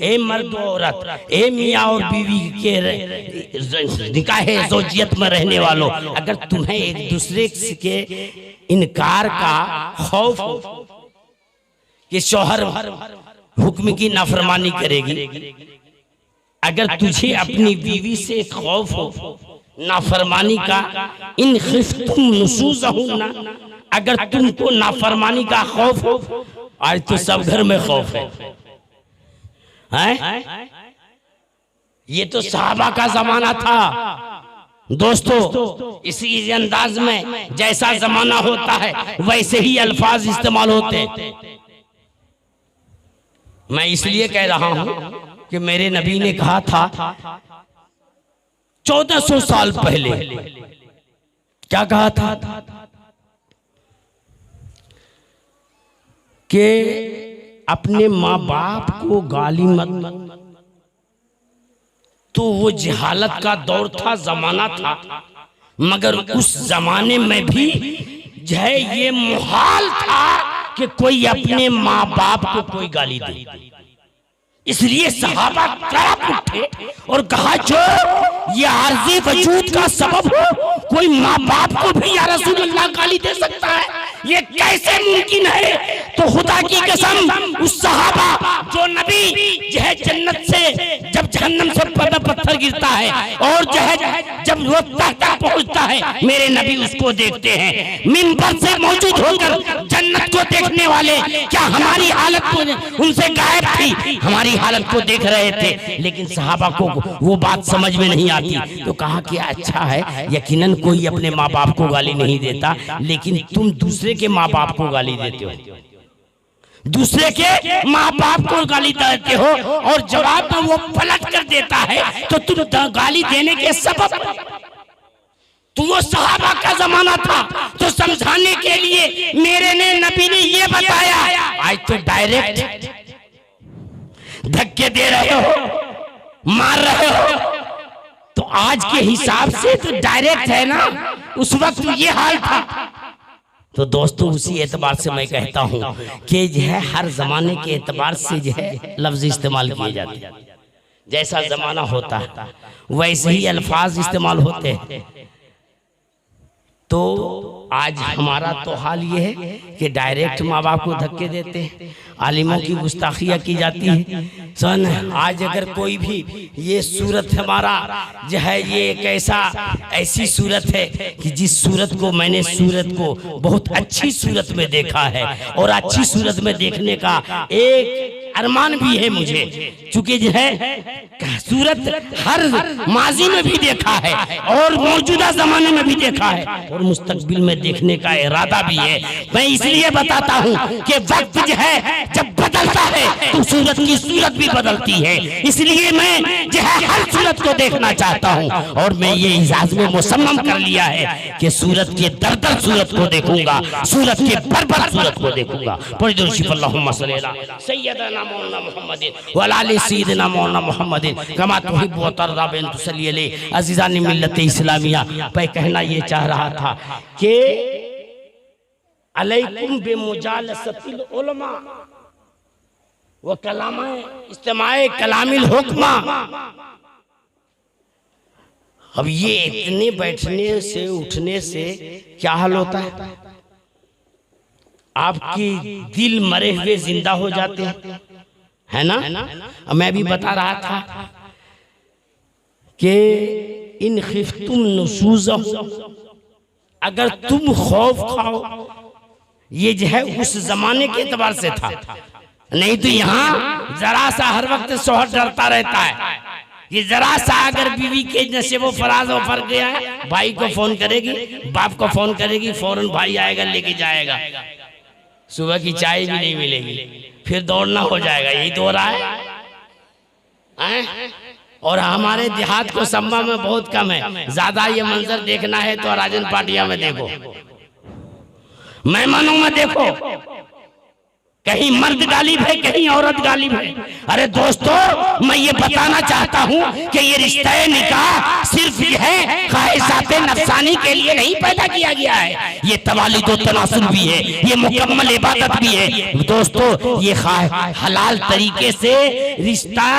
ए मर्द औरत, ए मियाँ और बीवी के निकाह ज़ौजियत में रहने वालों, अगर तुम्हें एक दूसरे के इनकार का खौफ हो कि शौहर हुक्म की नाफरमानी करेगी, अगर तुझे अपनी बीवी से खौफ हो नाफरमानी का, इन खिफ्तुम नुशूज़हुन्ना, अगर तुमको नाफरमानी का खौफ हो, आज तो सब घर में खौफ है, हैं? ये तो सहाबा का जमाना था दोस्तों। इसी अंदाज में जैसा जमाना होता है वैसे ही अल्फाज इस्तेमाल होते हैं। मैं इसलिए कह रहा हूं कि मेरे नबी ने कहा था 1400 साल पहले, क्या कहा था कि अपने माँ बाप को गाली मत। तो वो जहालत का दौर था, जमाना था, मगर उस जमाने में भी जो है ये मुहाल था कि कोई अपने माँ बाप को कोई गाली दे। इसलिए सहाबा तड़प उठे और कहा जो ये आर्ज़ी वजूद का सबब हो, कोई माँ बाप को भी या रसूल अल्लाह गाली दे सकता है, ये कैसे मुमकिन है? तो खुदा की कसम उस सहाबा जो नबी जो है जन्नत से जब जहन्नम से पत्थर गिरता है और जो है जब वो तक पहुंचता है, मेरे नबी उसको देखते हैं मिंबर से मौजूद होकर। जन्नत को देखने वाले क्या हमारी हालत उनसे गायब थी? हमारी हालत को देख रहे थे, लेकिन सहाबा को वो बात समझ में नहीं आती। तो कहा कि अच्छा है, यकीनन कोई अपने माँ बाप को गाली नहीं देता, लेकिन तुम दूसरे के माँ बाप को गाली देते हो, दूसरे के माँ बाप को गाली देते हो, और जवाब में वो पलट कर देता है तो तुम गाली देने के सबब। तो वो सहाबा का जमाना था, तो समझाने के लिए मेरे नबी ने ये बताया। आज तो डायरेक्ट धक्के दे रहे हो, मार रहे हो, तो आज के हिसाब से तो डायरेक्ट है ना, उस वक्त ये हाल था। तो दोस्तों उसी एतबार से मैं कहता हूँ कि जो है हर जमाने के एतबार से जो है लफ्ज इस्तेमाल किए जाते हैं। जैसा जमाना होता है वैसे ही अल्फाज इस्तेमाल होते हैं। तो आज हमारा तो हाल ये है कि डायरेक्ट माँ बाप को धक्के देते हैं, आलिमों की गुस्ताखियाँ की जाती है। सन आज अगर कोई भी ये सूरत हमारा जो है ये एक ऐसी सूरत है कि जिस सूरत को मैंने सूरत को बहुत अच्छी सूरत में देखा है और अच्छी सूरत में देखने का एक अरमान भी है मुझे, चूंकि जो है सूरत हर माजी में भी देखा है और मौजूदा जमाने में भी देखा है और मुस्तकबिल में देखने का इरादा भी है। मैं इसलिए बताता हूँ कि वक्त जो है जब बदलता है तो सूरत की सूरत भी बदलती है, इसलिए मैं जो है हर सूरत को देखना चाहता हूँ और मैं ये इजाज में मुसम्मम कर लिया है कि सूरत के दरदर सूरत को देखूंगा, सूरत के बरबर सूरत को देखूंगा। अल्लाहुम्मा सल्ली अला सय्यदना मौलाना मुहम्मदिन व अला आलि सय्यदना मौलाना मुहम्मदिन कमा तुहिब्बु व तर्दा बिन तुसल्ली अलैहि। अज़ीज़ान मिल्लत इस्लामिया पे कहना ये चाह रहा था कि अलैकुम बिमुजालसतिल उलमा व कलामा इस्तिमाए कलामिल हुक्मा। अब ये इतने बैठने से उठने से क्या हाल होता है, आपकी दिल मरे हुए जिंदा हो जाते हैं, है ना। मैं भी बता रहा था कि इन खिफ्तुम नुशूज़, अगर तुम खौफ खाओ, ये जो है उस जमाने के एतबार से था, नहीं तो यहाँ जरा सा हर वक्त शौहर डरता रहता है। ये जरा सा अगर बीवी के नशेबो फराज और फर्क गया है, भाई को फोन करेगी, बाप को फोन करेगी, फौरन भाई आएगा लेके जाएगा, सुबह की चाय भी नहीं मिलेगी, फिर दौड़ना हो जाएगा। यही दौड़ रहा है। और हमारे देहात को संभा में बहुत कम है। ज्यादा ये मंजर देखना है तो राजन पाटिया में देखो, मेहमानों में देखो, कहीं मर्द गालिब है, कहीं औरत गालिब है। अरे दोस्तों, मैं ये बताना चाहता हूँ कि ये रिश्ता निकाह सिर्फ ये है ख्वाहिशाते नफसानी के लिए नहीं पैदा किया गया है, ये तवालिद व तनासुल भी है, ये मुकम्मल इबादत भी है। दोस्तों, ये हलाल तरीके से रिश्ता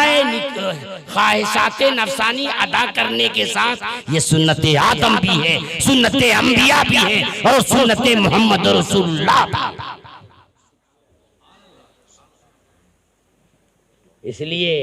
ख्वाहिशाते नफसानी अदा करने के साथ ये सुन्नत आदम भी है, सुन्नत अंबिया भी है और सुन्नत मोहम्मद रसूलुल्लाह। इसलिए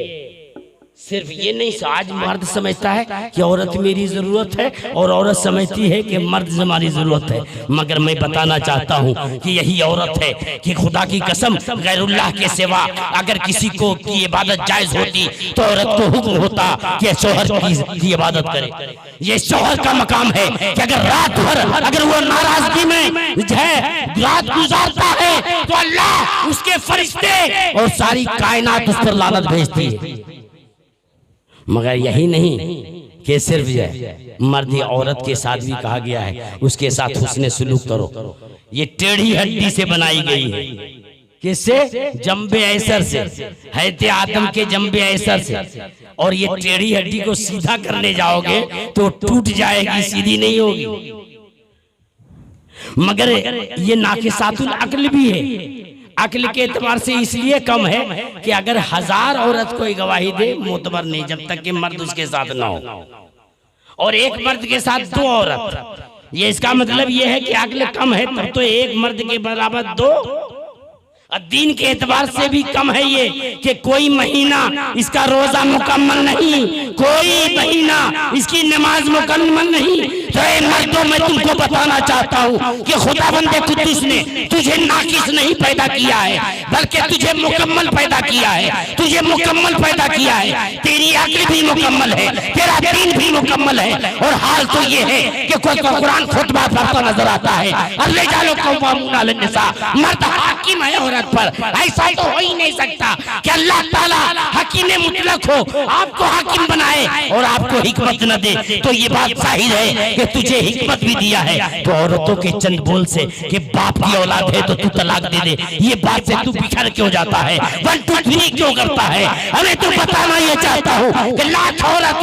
सिर्फ ये नहीं, आज मर्द समझता है कि औरत मेरी जरूरत है और औरत समझती है कि मर्द हमारी जरूरत है, मगर मैं बताना चाहता हूँ कि यही औरत है कि खुदा की कसम गैरुल्लाह के सिवा अगर किसी को की इबादत जायज होती तो औरत को हुक्म होता कि शौहर की इबादत करे। ये शौहर का मकाम है कि अगर रात भर अगर वो नाराजगी में है रात गुजारता है तो अल्लाह उसके फरिश्ते और सारी कायनात उस पर लानत भेजती है। मगर यही नहीं कि सिर्फ मर्द औरत के साथ भी कहा गया है उसके साथ हुस्ने सुलूक करो। ये टेढ़ी हड्डी से बनाई गई है, किससे? जंबे ऐसर से, हैते आदम के जंबे ऐसर से। और ये टेढ़ी हड्डी को सीधा करने जाओगे तो टूट जाएगी, सीधी नहीं होगी। मगर ये नाकिसातुल अक्ल भी है, अक्ल के एतबार से इसलिए कम है कि अगर 1000 औरत कोई गवाही दे मोतबर नहीं, जब तक कि मर्द उसके साथ ना हो, और एक मर्द के साथ 2 औरत। ये इसका मतलब ये है कि अक्ल कम है तब तो एक मर्द के बराबर 2। दीन के एतबार से भी कम है ये कि कोई महीना इसका रोजा मुकम्मल नहीं, कोई महीना इसकी नमाज मुकम्मल नहीं। तो मर्दों, मैं तुमको बताना चाहता हूँ कि खुदावंद कुद्दूस ने तुझे नाकिस नहीं पैदा किया है, बल्कि तुझे मुकम्मल पैदा किया है, तुझे मुकम्मल पैदा किया है। तेरी अक्ल भी मुकम्मल है, तेरा दीन भी मुकम्मल है। और हाल तो ये है कि कोई कुरान खुतबा पढ़ता नजर आता है, अल्लाह जालो कौमुन अलन निसा, मर्द हाकिम है औरत पर। ऐसा तो हो ही नहीं सकता कि अल्लाह ताला हकीम मुतलक हो, आपको हाकिम बनाए और आपको हिकमत न दे। तो ये बात जाहिर है कि तुझे हिकमत भी दिया है। तो औरतों के चंद बोल से कि बाप की औलाद है तो तू तलाक दे दे, ये बात से तू बिखर क्यों जाता है, 1 2 3 क्यों करता है? हमें तो बताना ये चाहता हूँ कि लाख औरत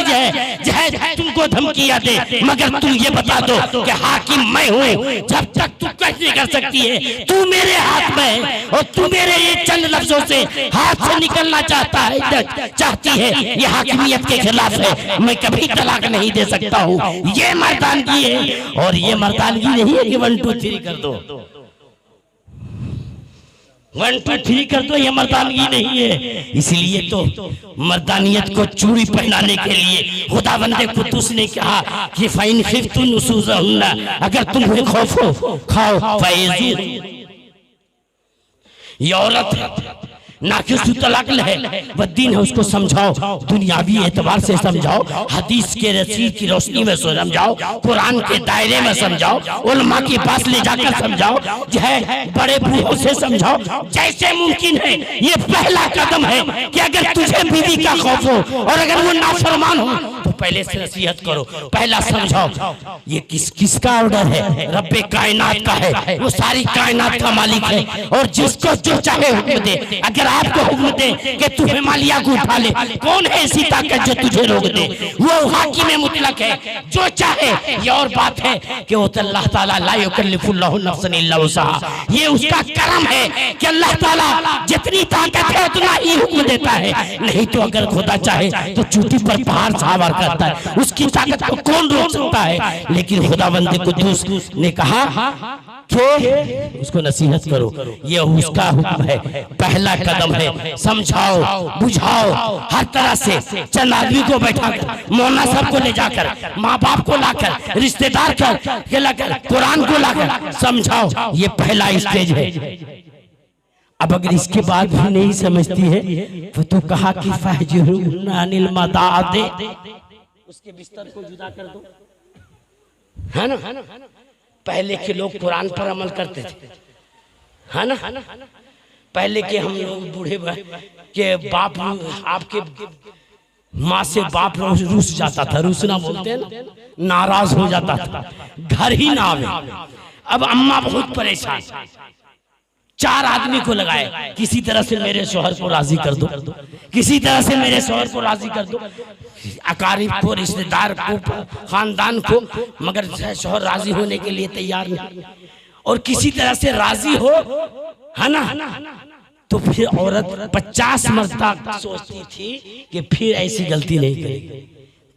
जो है तुमको धमकियां दे, मगर तुम ये बता दो कि हाकिम मैं हूँ। जब तक तू कैसे कर सकती है, तू मेरे हाथ में है और तू मेरे ये चंद लफ्जों से हाथ से निकलना चाहती है, ये हाकिमियत के खिलाफ है। मैं कभी तलाक नहीं दे सकता हूँ। ये मर्दानगी है। और ये मर्दानगी नहीं है कि 1 2 3 कर दो, 1 2 3 कर दो, ये मर्दानगी नहीं है। इसलिए तो मर्दानियत को चूड़ी पहनाने के लिए खुदावंदे कुद्दूस ने कहा कि फाइन खिफ्तु नुशूज़हुन्ना, अगर तुम्हें खौफ हो खाओ फैज़ू। ये औरत नाकिसु तलाक है, वह दीन है, उसको समझाओ, दुनियावी एतबार से समझाओ, हदीस के रसीद की रोशनी में समझाओ, कुरान के दायरे में समझाओ, उलमा के पास ले जाकर समझाओ, जो है बड़े बूढ़ों से समझाओ, जैसे मुमकिन है। ये पहला कदम है कि अगर तुझे बीवी का खौफ हो और अगर वो नाफरमान हो तो पहले से नसीहत करो, पहला समझाओ। ये किसका ऑर्डर है? रब्बे कायनात का है। वो सारी कायनात का मालिक है और जिसको जो चाहे हुक्म दे। अगर आपको हुक्म दे कि तू हिमालय को उठा ले, कौन है ऐसी ताकत जो तुझे रोक दे? वो हाकिम मुतलक है, जो चाहे। ये और बात है कि वो अल्लाह ताला ला युकल्लिफुल्लाहु नफ्सन इल्ला वुसअहा, ये उसका करम है कि अल्लाह ताला जितनी ताकत है उतना ही हुक्म देता है। नहीं तो अगर खुदा चाहे तो चोटी पर पहाड़ सवार करता है, उसकी ताकत को कौन रोक सकता है? लेकिन खुदावंद कुद्दूस ने कहा कि उसको नसीहत करो, ये उसका हुक्म है, पहला कदम है। समझाओ, बुझाओ, हर तरह से चंद आदमी को बैठाकर, मौलाना साहब को ले जाकर, माँ बाप को लाकर, रिश्तेदार को लाकर, कुरान को लाकर समझाओ। ये पहला स्टेज है। अब अगर इसके बाद भी नहीं समझती है तो कहा कि फहजुरुन्ना अनिल मदादे, उसके बिस्तर को जुदा कर दो, है ना? पहले के लोग कुरान पर अमल करते थे, है ना? पहले के हम लोग बूढ़े के बाप, आपके माँ से बाप रूस जाता था, रूसना बोलते हैं ना, नाराज हो जाता था, घर ही ना आवे। अब अम्मा बहुत परेशान, 4 आदमी को लगाए, किसी तरह से मेरे शौहर को राजी कर दो, किसी तरह से मेरे शौहर को राजी कर दो, अकारीब को, रिश्तेदार को, खानदान को, मगर शौहर राजी होने के लिए तैयार नहीं। और किसी तरह से राजी हो, है ना? तो फिर औरत 50 मरतबा सोचती थी कि फिर ऐसी गलती नहीं करेगी।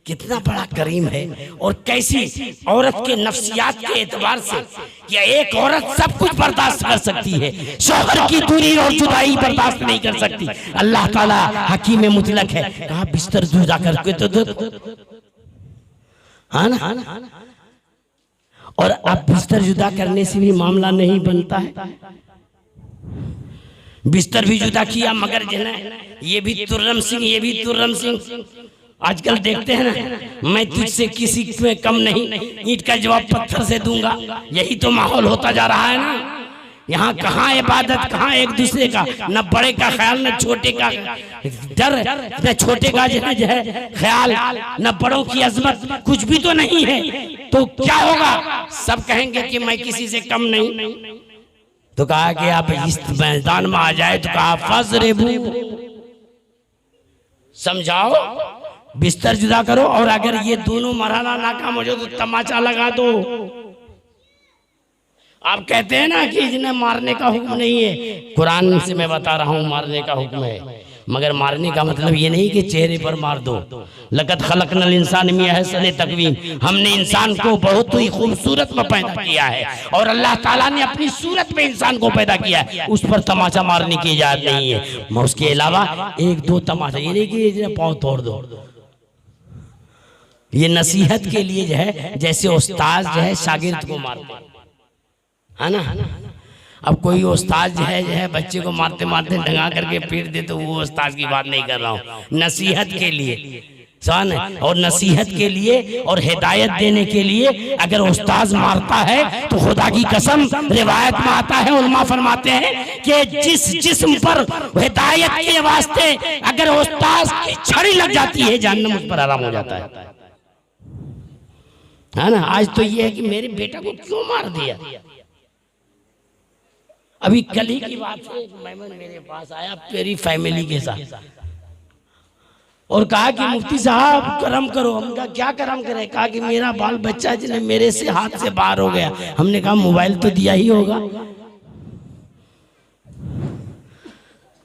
कितना बड़ा करीम है और कैसी औरत के नफ्सियात के एतबार से कि एक औरत सब कुछ बर्दाश्त कर सकती है, शौहर की दूरी और जुदाई बर्दाश्त नहीं कर सकती। अल्लाह ताला हकीम मुतलक है, कहा बिस्तर जुदा करके तो दो, हाँ ना? और अब बिस्तर जुदा करने से भी मामला नहीं बनता है। बिस्तर भी जुदा किया, मगर जो है ये भी तुर्रम सिंह, ये भी तुर्रम सिंह। आजकल देखते हैं ना, मैं तुझसे किसी में कम नहीं, ईंट का जवाब पत्थर से दूंगा। यही तो माहौल होता जा रहा है ना। यहाँ कहाँ इबादत, कहाँ एक दूसरे का, न बड़े का ख्याल, न छोटे का डर, न छोटे का जो है ख्याल, न बड़ों की अजमत, कुछ भी तो नहीं है। तो क्या होगा? सब कहेंगे कि मैं किसी से कम नहीं। तो कहा कि आप इस मैदान में आ जाए तो कहा फजरेबू, समझाओ, बिस्तर जुदा करो। और अगर ये दोनों मरहला नाकाम हो जाए तो तमाचा लगा दो। आप कहते हैं ना कि इसने मारने का हुक्म नहीं है, कुरान से मैं बता रहा हूँ मारने का हुक्म है, मगर मारने का मतलब ये नहीं कि चेहरे पर मार दो। लक़द खलक़नल इंसान मिन अहसनि तक़वीम, हमने इंसान को बहुत ही खूबसूरत में पैदा किया है और अल्लाह ताला ने अपनी सूरत में इंसान को पैदा किया है। उस पर तमाचा मारने की इजाजत नहीं है। उसके अलावा 1-2 तमाचा, ये नहीं कि पाँव तोड़ दो। ये नसीहत के लिए जो है, जैसे उस्ताद जो है शागिर्द को मारते है ना। अब कोई उस्ताद जो है बच्चे को मारते मारते डंगा करके पीट दे, तो वो उस्ताद की बात नहीं कर रहा हूँ। नसीहत के लिए सान है, और नसीहत के लिए और हिदायत देने के लिए अगर उस्ताद मारता है तो खुदा की कसम रिवायत में आता है, उलमा फरमाते हैं कि जिस जिस्म पर हिदायत के वास्ते अगर उस्ताद की छड़ी लग जाती है, जहन्नम उस पर आराम हो जाता है ना। आज तो ये है कि मेरे बेटा को क्यों मार दिया। अभी कल ही की बात है, मेहमान मेरे पास आया मेरी फैमिली के साथ और कहा कि मुफ्ती साहब करम करो। हमने कहा क्या करम करे? कहा कि मेरा बाल बच्चा जिन्हें मेरे से हाथ से बाहर हो गया। हमने कहा मोबाइल तो दिया ही होगा।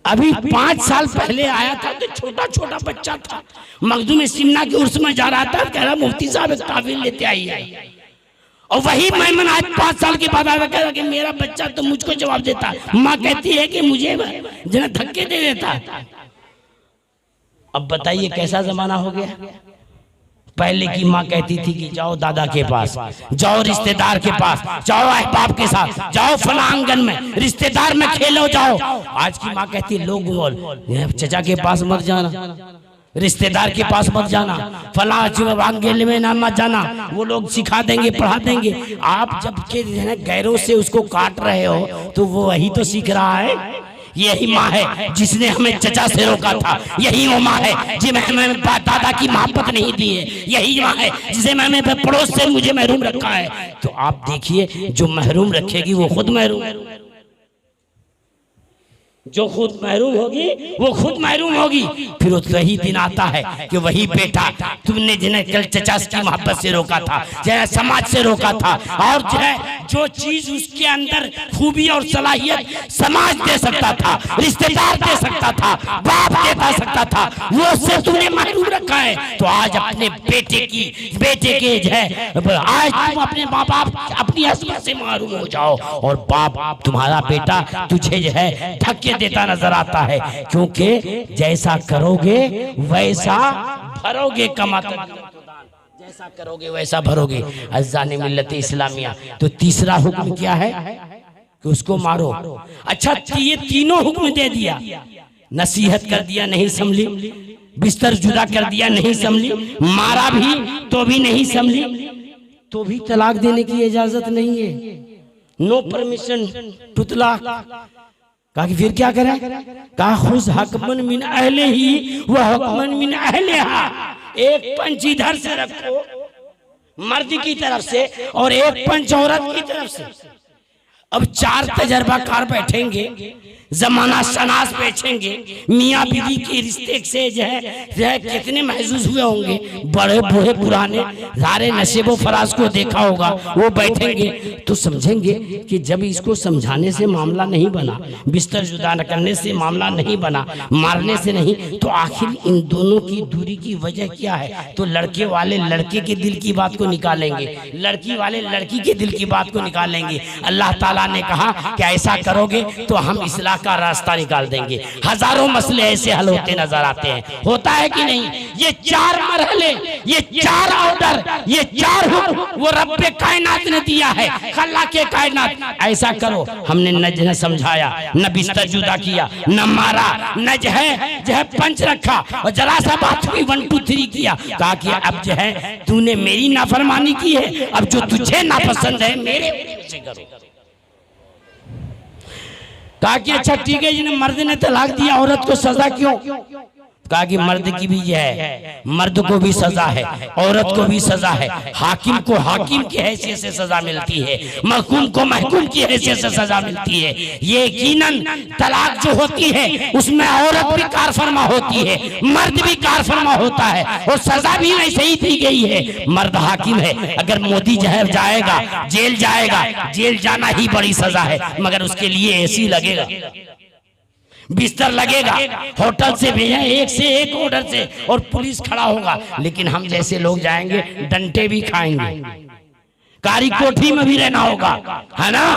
अभी 5 साल पहले आया था तो छोटा छोटा बच्चा था, मखदूम सिन्हा के उर्स में जा रहा था, कह रहा मुफ्ती साहब एक तावील लेते आइए। और वही मेमन आज 5 साल के बाद आया, कह रहा कि मेरा बच्चा तो मुझको जवाब देता, माँ कहती है कि मुझे जना धक्के दे देता। अब बताइए कैसा जमाना हो गया। पहले की माँ कहती थी कि जाओ दादा के पास, जाओ रिश्तेदार के पास, जाओ अहबाब के साथ, जाओ फला आंगन में रिश्तेदार में खेलो जाओ। आज की माँ कहती है लोग बोल चचा के पास मत जाना, रिश्तेदार के पास मत जाना, फला आंगन में ना मत जाना, वो लोग सिखा देंगे पढ़ा देंगे। आप जब के गैरों से उसको काट रहे हो तो वो वही तो सीख रहा है। यही माँ है जिसने हमें चचा से रोका था, यही वो माँ है जिन्हें हमें दादा की मोहब्बत नहीं दी है, यही माँ है जिसे मैंने पड़ोस से मुझे महरूम रखा है। तो आप देखिए जो महरूम रखेगी वो खुद महरूम, जो खुद महरूम होगी वो खुद महरूम होगी। फिर वही दिन आता है कि वही बेटा तुमने जिन्हें कल चचा की मोहब्बत से रोका था, चाहे समाज से रोका था, और जो चीज उसके अंदर खूबी और सलाहियत समाज दे सकता था, रिश्तेदार दे सकता था, बाप दे सकता था, वो उससे तुमने महरूम रखा है। तो आज अपने बेटे के आज तुम अपने माँ बाप अपनी असमत से महरूम हो जाओ, और बाप तुम्हारा बेटा तुझे धक्के देता नजर आता है, क्योंकि जैसा करोगे वैसा भरोगे, जैसा करोगे वैसा भरोगे। अज़ान मिल्लत इस्लामिया। तो तीसरा हुक्म क्या है कि उसको मारो। अच्छा ये तीनों हुक्म दे दिया, नसीहत कर दिया नहीं संभली, बिस्तर जुदा कर दिया नहीं संभली, मारा भी तो भी नहीं संभली, तो भी तलाक देने की इजाजत नहीं है, नो परमिशन टू तलाक। कहा कि फिर क्या करें? कहा खुज़ हकमन मिन अहले ही व हकमन मिन अहलिहा। एक पंच इधर से रखो मर्द की तरफ से और एक पंच औरत की तरफ से। अब 4 तजर्बाकार बैठेंगे, जमाना शनास बैठेंगे, मियाँ बीवी के रिश्ते से जो है कितने महसूस हुए होंगे, बड़े बूढ़े पुराने सारे नशेबो फराज को देखा होगा, वो बैठेंगे तो समझेंगे कि जब इसको समझाने से मामला नहीं बना, बिस्तर जुदा न करने से मामला नहीं बना, मारने से नहीं, तो आखिर इन दोनों की दूरी की वजह क्या है? तो लड़के वाले लड़के के दिल की बात को निकालेंगे, लड़की वाले लड़की के दिल की बात को निकालेंगे। अल्लाह ताला ने कहा कि ऐसा करोगे तो हम इस्लाह का रास्ता निकाल देंगे। हजारों मसले ऐसे हल होते नजर आते हैं, होता है कि नहीं? ये 4 मरहले, ये 4 ऑर्डर, ये 4 हुक्म वो रब्बे कायनात ने दिया है, अल्लाह के कायनात। ऐसा करो, हमने न समझाया, न बिस्तर जुदा किया, न मारा, न जो है पंच रखा, और जरा सा बात हुई 1 2 3 किया। कहा कि अब जो है तूने मेरी नाफरमानी की है, अब जो तुझे नापसंद है मेरे से करो। कहा कि अच्छा ठीक है, जिन्हें मर्द ने तलाक दिया औरत को सजा क्यों? कहा कि मर्द की भी है, मर्द को भी सजा है, औरत को भी सजा है। हाकिम को हाकिम की हैसियत से सजा मिलती है, महकूम को महकूम की हैसियत से सजा मिलती है। ये यकीनन तलाक जो होती है उसमें औरत भी कारफरमा होती है, मर्द भी कारफरमा होता है, और सजा भी वैसे ही दी गई है। मर्द हाकिम है, अगर मोदी जहर जाएगा जेल जाएगा, जेल जाना ही बड़ी सजा है, मगर उसके लिए एसी लगेगा, बिस्तर लगेगा, होटल से भेजा 1 से 1 ऑर्डर से, और पुलिस खड़ा होगा। लेकिन हम जैसे लोग जाएंगे डंटे भी खाएंगे, कारी कोठी में भी रहना होगा, है ना?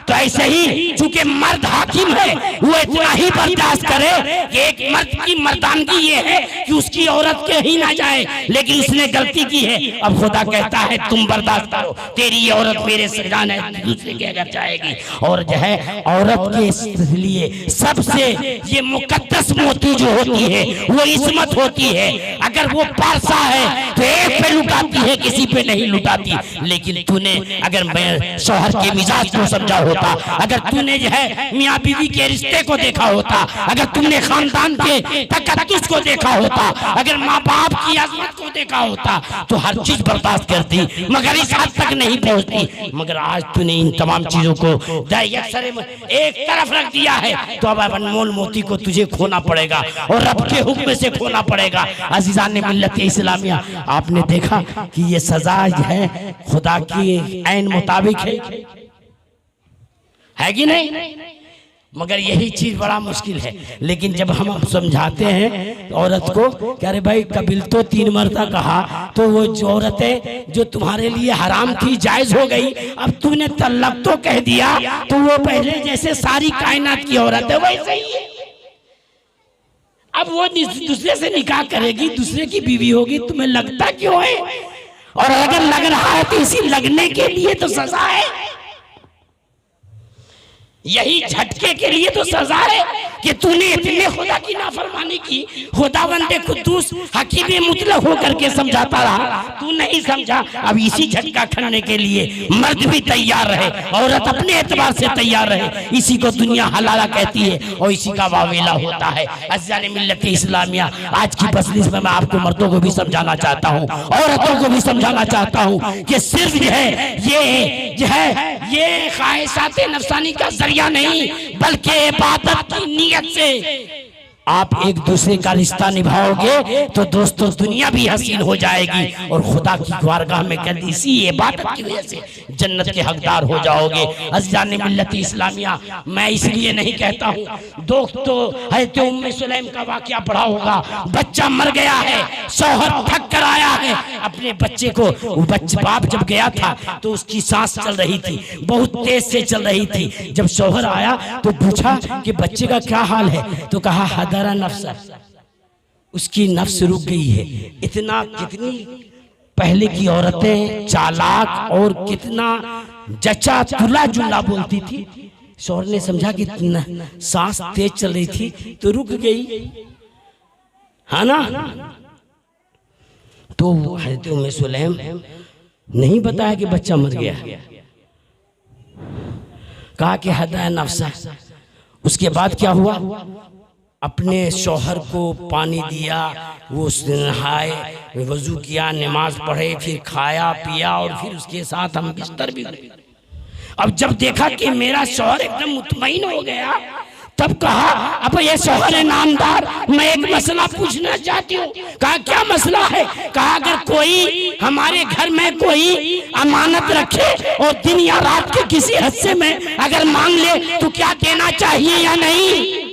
तो ऐसे ही चूंकि मर्द हाकिम है, वो इतना ही बर्दाश्त करे कि एक मर्द की मर्दानगी ये है कि उसकी औरत कहीं ना जाए, लेकिन उसने गलती की है। अब खुदा कहता है तुम बर्दाश्त करो, तेरी ये औरत मेरे से जाने दूसरे के घर जाएगी। और जो है औरत के लिए सबसे ये मुकद्दस मोती जो होती है वो इस्मत होती है। अगर वो पारसा है तो एक पे लुटाती है, किसी पे नहीं लुटाती। लेकिन तूने अगर मैं शौहर के मिजाज को समझा होता, अगर तूने जो है मियाँ बीवी के रिश्ते को देखा होता, अगर तुमने खानदान के तकद्दुस को देखा होता, अगर माँ बाप की अज़मत को देखा होता, तो हर चीज बर्दाश्त करती, मगर इस हद तक नहीं पहुंचती। मगर आज तूने इन तमाम चीजों को एक तरफ रख दिया है, तो अब अनमोल मोती को तुझे खोना पड़ेगा और रब के हुक्म से खोना पड़ेगा। अज़ीज़ान मिल्लत इस्लामिया, आपने देखा कि ये सजा है खुदा की ऐन मुताबिक है कि नहीं? मगर यही चीज बड़ा मुश्किल है। लेकिन जब हम समझाते हैं औरत को कि अरे भाई कबिल तो 3 मरता कहा, तो वो जो औरतें जो तुम्हारे लिए हराम थी जायज हो गई, अब तूने तल्लक तो कह दिया, तो वो पहले जैसे सारी कायनात की औरत है वैसे ही है। अब वो दूसरे से निकाह करेगी, दूसरे की बीवी होगी, तुम्हें लगता क्यों है? और अगर लग रहा है तो इसी लगने के लिए तो सजा है, यही झटके के लिए तो सजा है कि तूने इतने खुदा की नाफरमानी की। खुदावंदे कुद्दूस हकीम मुतलक होकर के समझाता रहा, तू नहीं समझा। अब इसी झटका खाने के लिए मर्द भी तैयार रहे, औरत अपने एतबार से तैयार रहे। इसी को दुनिया हलाला कहती है और इसी का वावेला होता है। अज़ान मिल्लत इस्लामिया आज की मजलिस में मैं आपको मर्दों को भी समझाना चाहता हूँ, औरतों को भी समझाना चाहता हूँ कि सिर्फ ये ख्वाहिशात नफसानी का जरिया नहीं, बल्कि इबादत की नीयत से आप एक दूसरे का रिश्ता निभाओगे तो दोस्तों दुनिया भी हसीन हो जाएगी और खुदा की बारगाह में कल इसी इबादत की वजह से जन्नत के हकदार हो जाओगे। अज़ान मिल्लत इस्लामिया मैं इसलिए नहीं कहता हूँ, दोस्तों हज़रत उम्मे सुलैम का वाकया पढ़ा होगा। बच्चा मर गया है, शौहर थक कर आया है अपने बच्चे को, बाप जब गया था तो उसकी सांस चल रही थी, बहुत तेज से चल रही थी। जब शौहर आया तो पूछा कि बच्चे का क्या हाल है, तो कहा नफ्स, उसकी नफ्स रुक गई है। इतना कितनी पहले की औरतें चालाक और कितना जचा तुला जुला बोलती थी। शौहर ने समझा कि सांस तेज चल रही थी तो रुक गई, है ना। तो हज़रत उम्मे सुलैम नहीं बताया कि बच्चा मर गया, कहा कि हदा नफ्सा। उसके बाद क्या हुआ, अपने शौहर को पानी दिया, वो नहाए, वजू किया, नमाज पढ़े, फिर खाया पिया और फिर उसके साथ हम बिस्तर भी गए। अब जब देखा कि मेरा शौहर एकदम मुतमईन हो गया, तब कहा अब ये शौहर है नामदार, मैं एक मसला पूछना चाहती हूँ। कहा क्या मसला है? कहा अगर कोई हमारे घर में कोई अमानत रखे और दिन या रात के किसी हिस्से में अगर मांग ले तो क्या देना चाहिए या नहीं?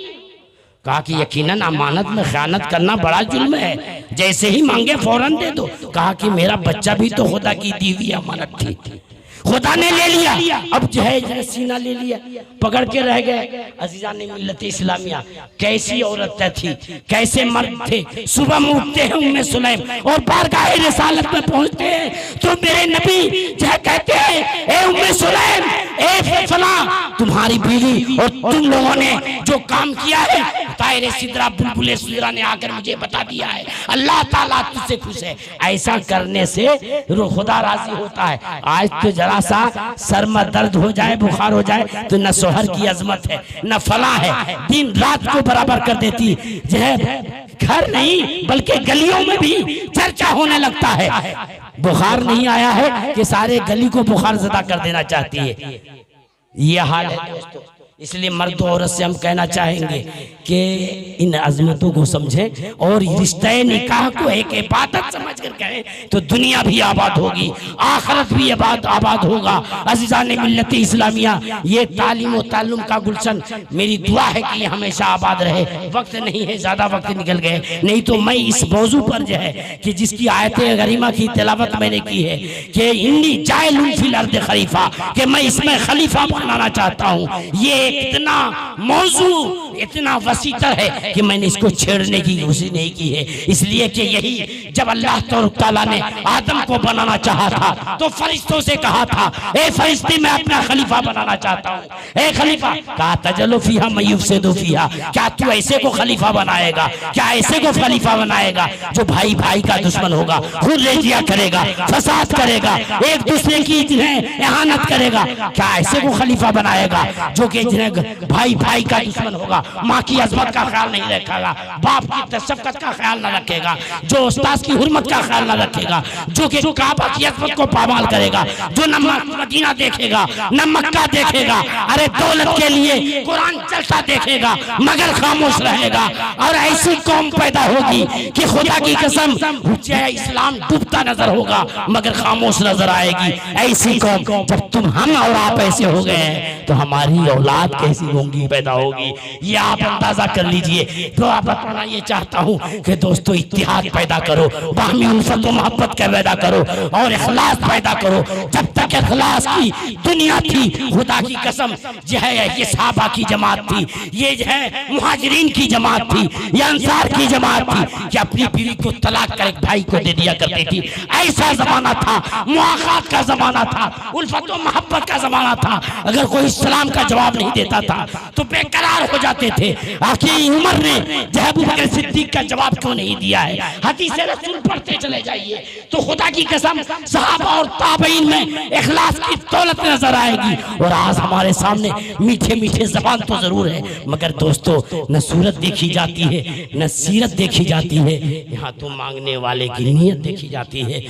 कहा कि यकीनन अमानत में खयानत करना बड़ा जुल्म है, जैसे ही मांगे फौरन दे दो। कहा कि मेरा बच्चा भी तो खुदा की दी हुई अमानत थी, खुदा ने ले लिया, अब जो है सीना ले लिया, पकड़ के रह गए। अज़ीज़ान मिल्लत इस्लामिया कैसी औरतें थी, कैसे मर्द थे। सुबह में उठते हैं उम्मे सुलैम और बारगाह रिसालत में पहुंचते हैं तो मेरे नबी जो कहते हैं ए उम्मे सुलैम, ए फला, तुम्हारी बीवी और तुम लोगों ने जो काम किया है तायरे सिदरा बुलबुले सिदरा ने आकर मुझे बता दिया है, अल्लाह ताला तुझसे खुश है। ऐसा करने से खुदा राजी होता है। आज तो जरा सा सर में दर्द हो जाए, बुखार हो जाए तो न शौहर की अजमत है न फला है, दिन रात को बराबर कर देती जो है। घर नहीं बल्कि गलियों में भी चर्चा होने लगता है। बुखार नहीं आया है कि सारे गली को बुखार ज़दा कर देना चाहती है। ये हाल है दोस्तों। इसलिए मर्द औरत से हम कहना चाहेंगे कि इन अजमतों को समझें और रिश्ते निकाह को एक इबादत समझ कर कहें तो दुनिया भी आबाद होगी, आखिरत भी आबाद होगा। अज़ीज़ान मिल्लत इस्लामिया ये तालीम और ताल्लुम का गुलशन मेरी दुआ है कि ये हमेशा आबाद रहे। वक्त नहीं है, ज़्यादा वक्त निकल गए, नहीं तो मैं इस मौजू पर जो है कि जिसकी आयत गरीमा की तिलावत मैंने की है कि इन्नी जाइलुन फिल अर्द खलीफा, कि मैं इसमें खलीफा बनाना चाहता हूँ, ये इतना मौजू इतना वसीतर है कि मैंने इसको छेड़ने की कोशिश नहीं की है। इसलिए कि यही जब अल्लाह ताला ने आदम को बनाना चाहा था तो फरिश्तों से कहा था, ए फरिश्ते मैं अपना खलीफा बनाना चाहता हूँ। ए खलीफा, कहा तजल्लु फीहा मन युफ्सिदु फीहा, क्या तू ऐसे को खलीफा बनाएगा, क्या ऐसे को खलीफा बनाएगा जो भाई भाई का दुश्मन होगा, खुद रेजिया करेगा, फसाद करेगा, एक दूसरे की इहानत करेगा? क्या ऐसे को खलीफा बनाएगा जो कि भाई भाई का दुश्मन होगा? माँ की अजमत का ख्याल नहीं रखेगा, बाप की शफकत का ख्याल न रखेगा, जो उस्ताद की हुर्मत का ख्याल न रखेगा, जो कि काबा की अजमत को पामाल करेगा, जो न मदीना देखेगा न मक्का देखेगा, अरे दौलत के लिए कुरान चलता देखेगा मगर खामोश रहेगा। और ऐसी कौम पैदा होगी कि खुदा की कसम इस्लाम डूबता नजर होगा मगर खामोश नजर आएगी। ऐसी कौम, जब तुम हम और आप ऐसे हो गए हैं तो हमारी औलाद कैसी होंगी, पैदा होगी, ये आप अंदाजा कर लीजिए। तो आप बताना ये चाहता हूँ कि दोस्तों इत्तिहाद पैदा करो, बाहमी उल्फत व मोहब्बत का पैदा करो और इखलास पैदा करो। जब तक इखलास की दुनिया थी, खुदा की कसम जो है ये सहाबा की जमात थी, ये जो है मुहाजिरीन की जमात थी, ये अंसार की जमात थी कि अपनी बीवी को तलाक कर एक भाई को दे दिया करती थी। ऐसा जमाना था, मुआखात का जमाना था, उल्फत व मोहब्बत का जमाना था। अगर कोई इस्लाम का जवाब नहीं देता था तो बेकरार हो जाते थे। आखिर उमर ने अबू बकर सिद्दीक का जवाब क्यों नहीं दिया है? हदीसे रसूल पढ़ते चले जाइए तो खुदा की कसम सहाबा और ताबईन में इखलास की दौलत नजर आएगी। और आज हमारे सामने मीठे मीठे जबान तो जरूर है मगर दोस्तों न सूरत देखी जाती है न सीरत देखी जाती है, यहाँ तो मांगने वाले की नीयत देखी जाती है।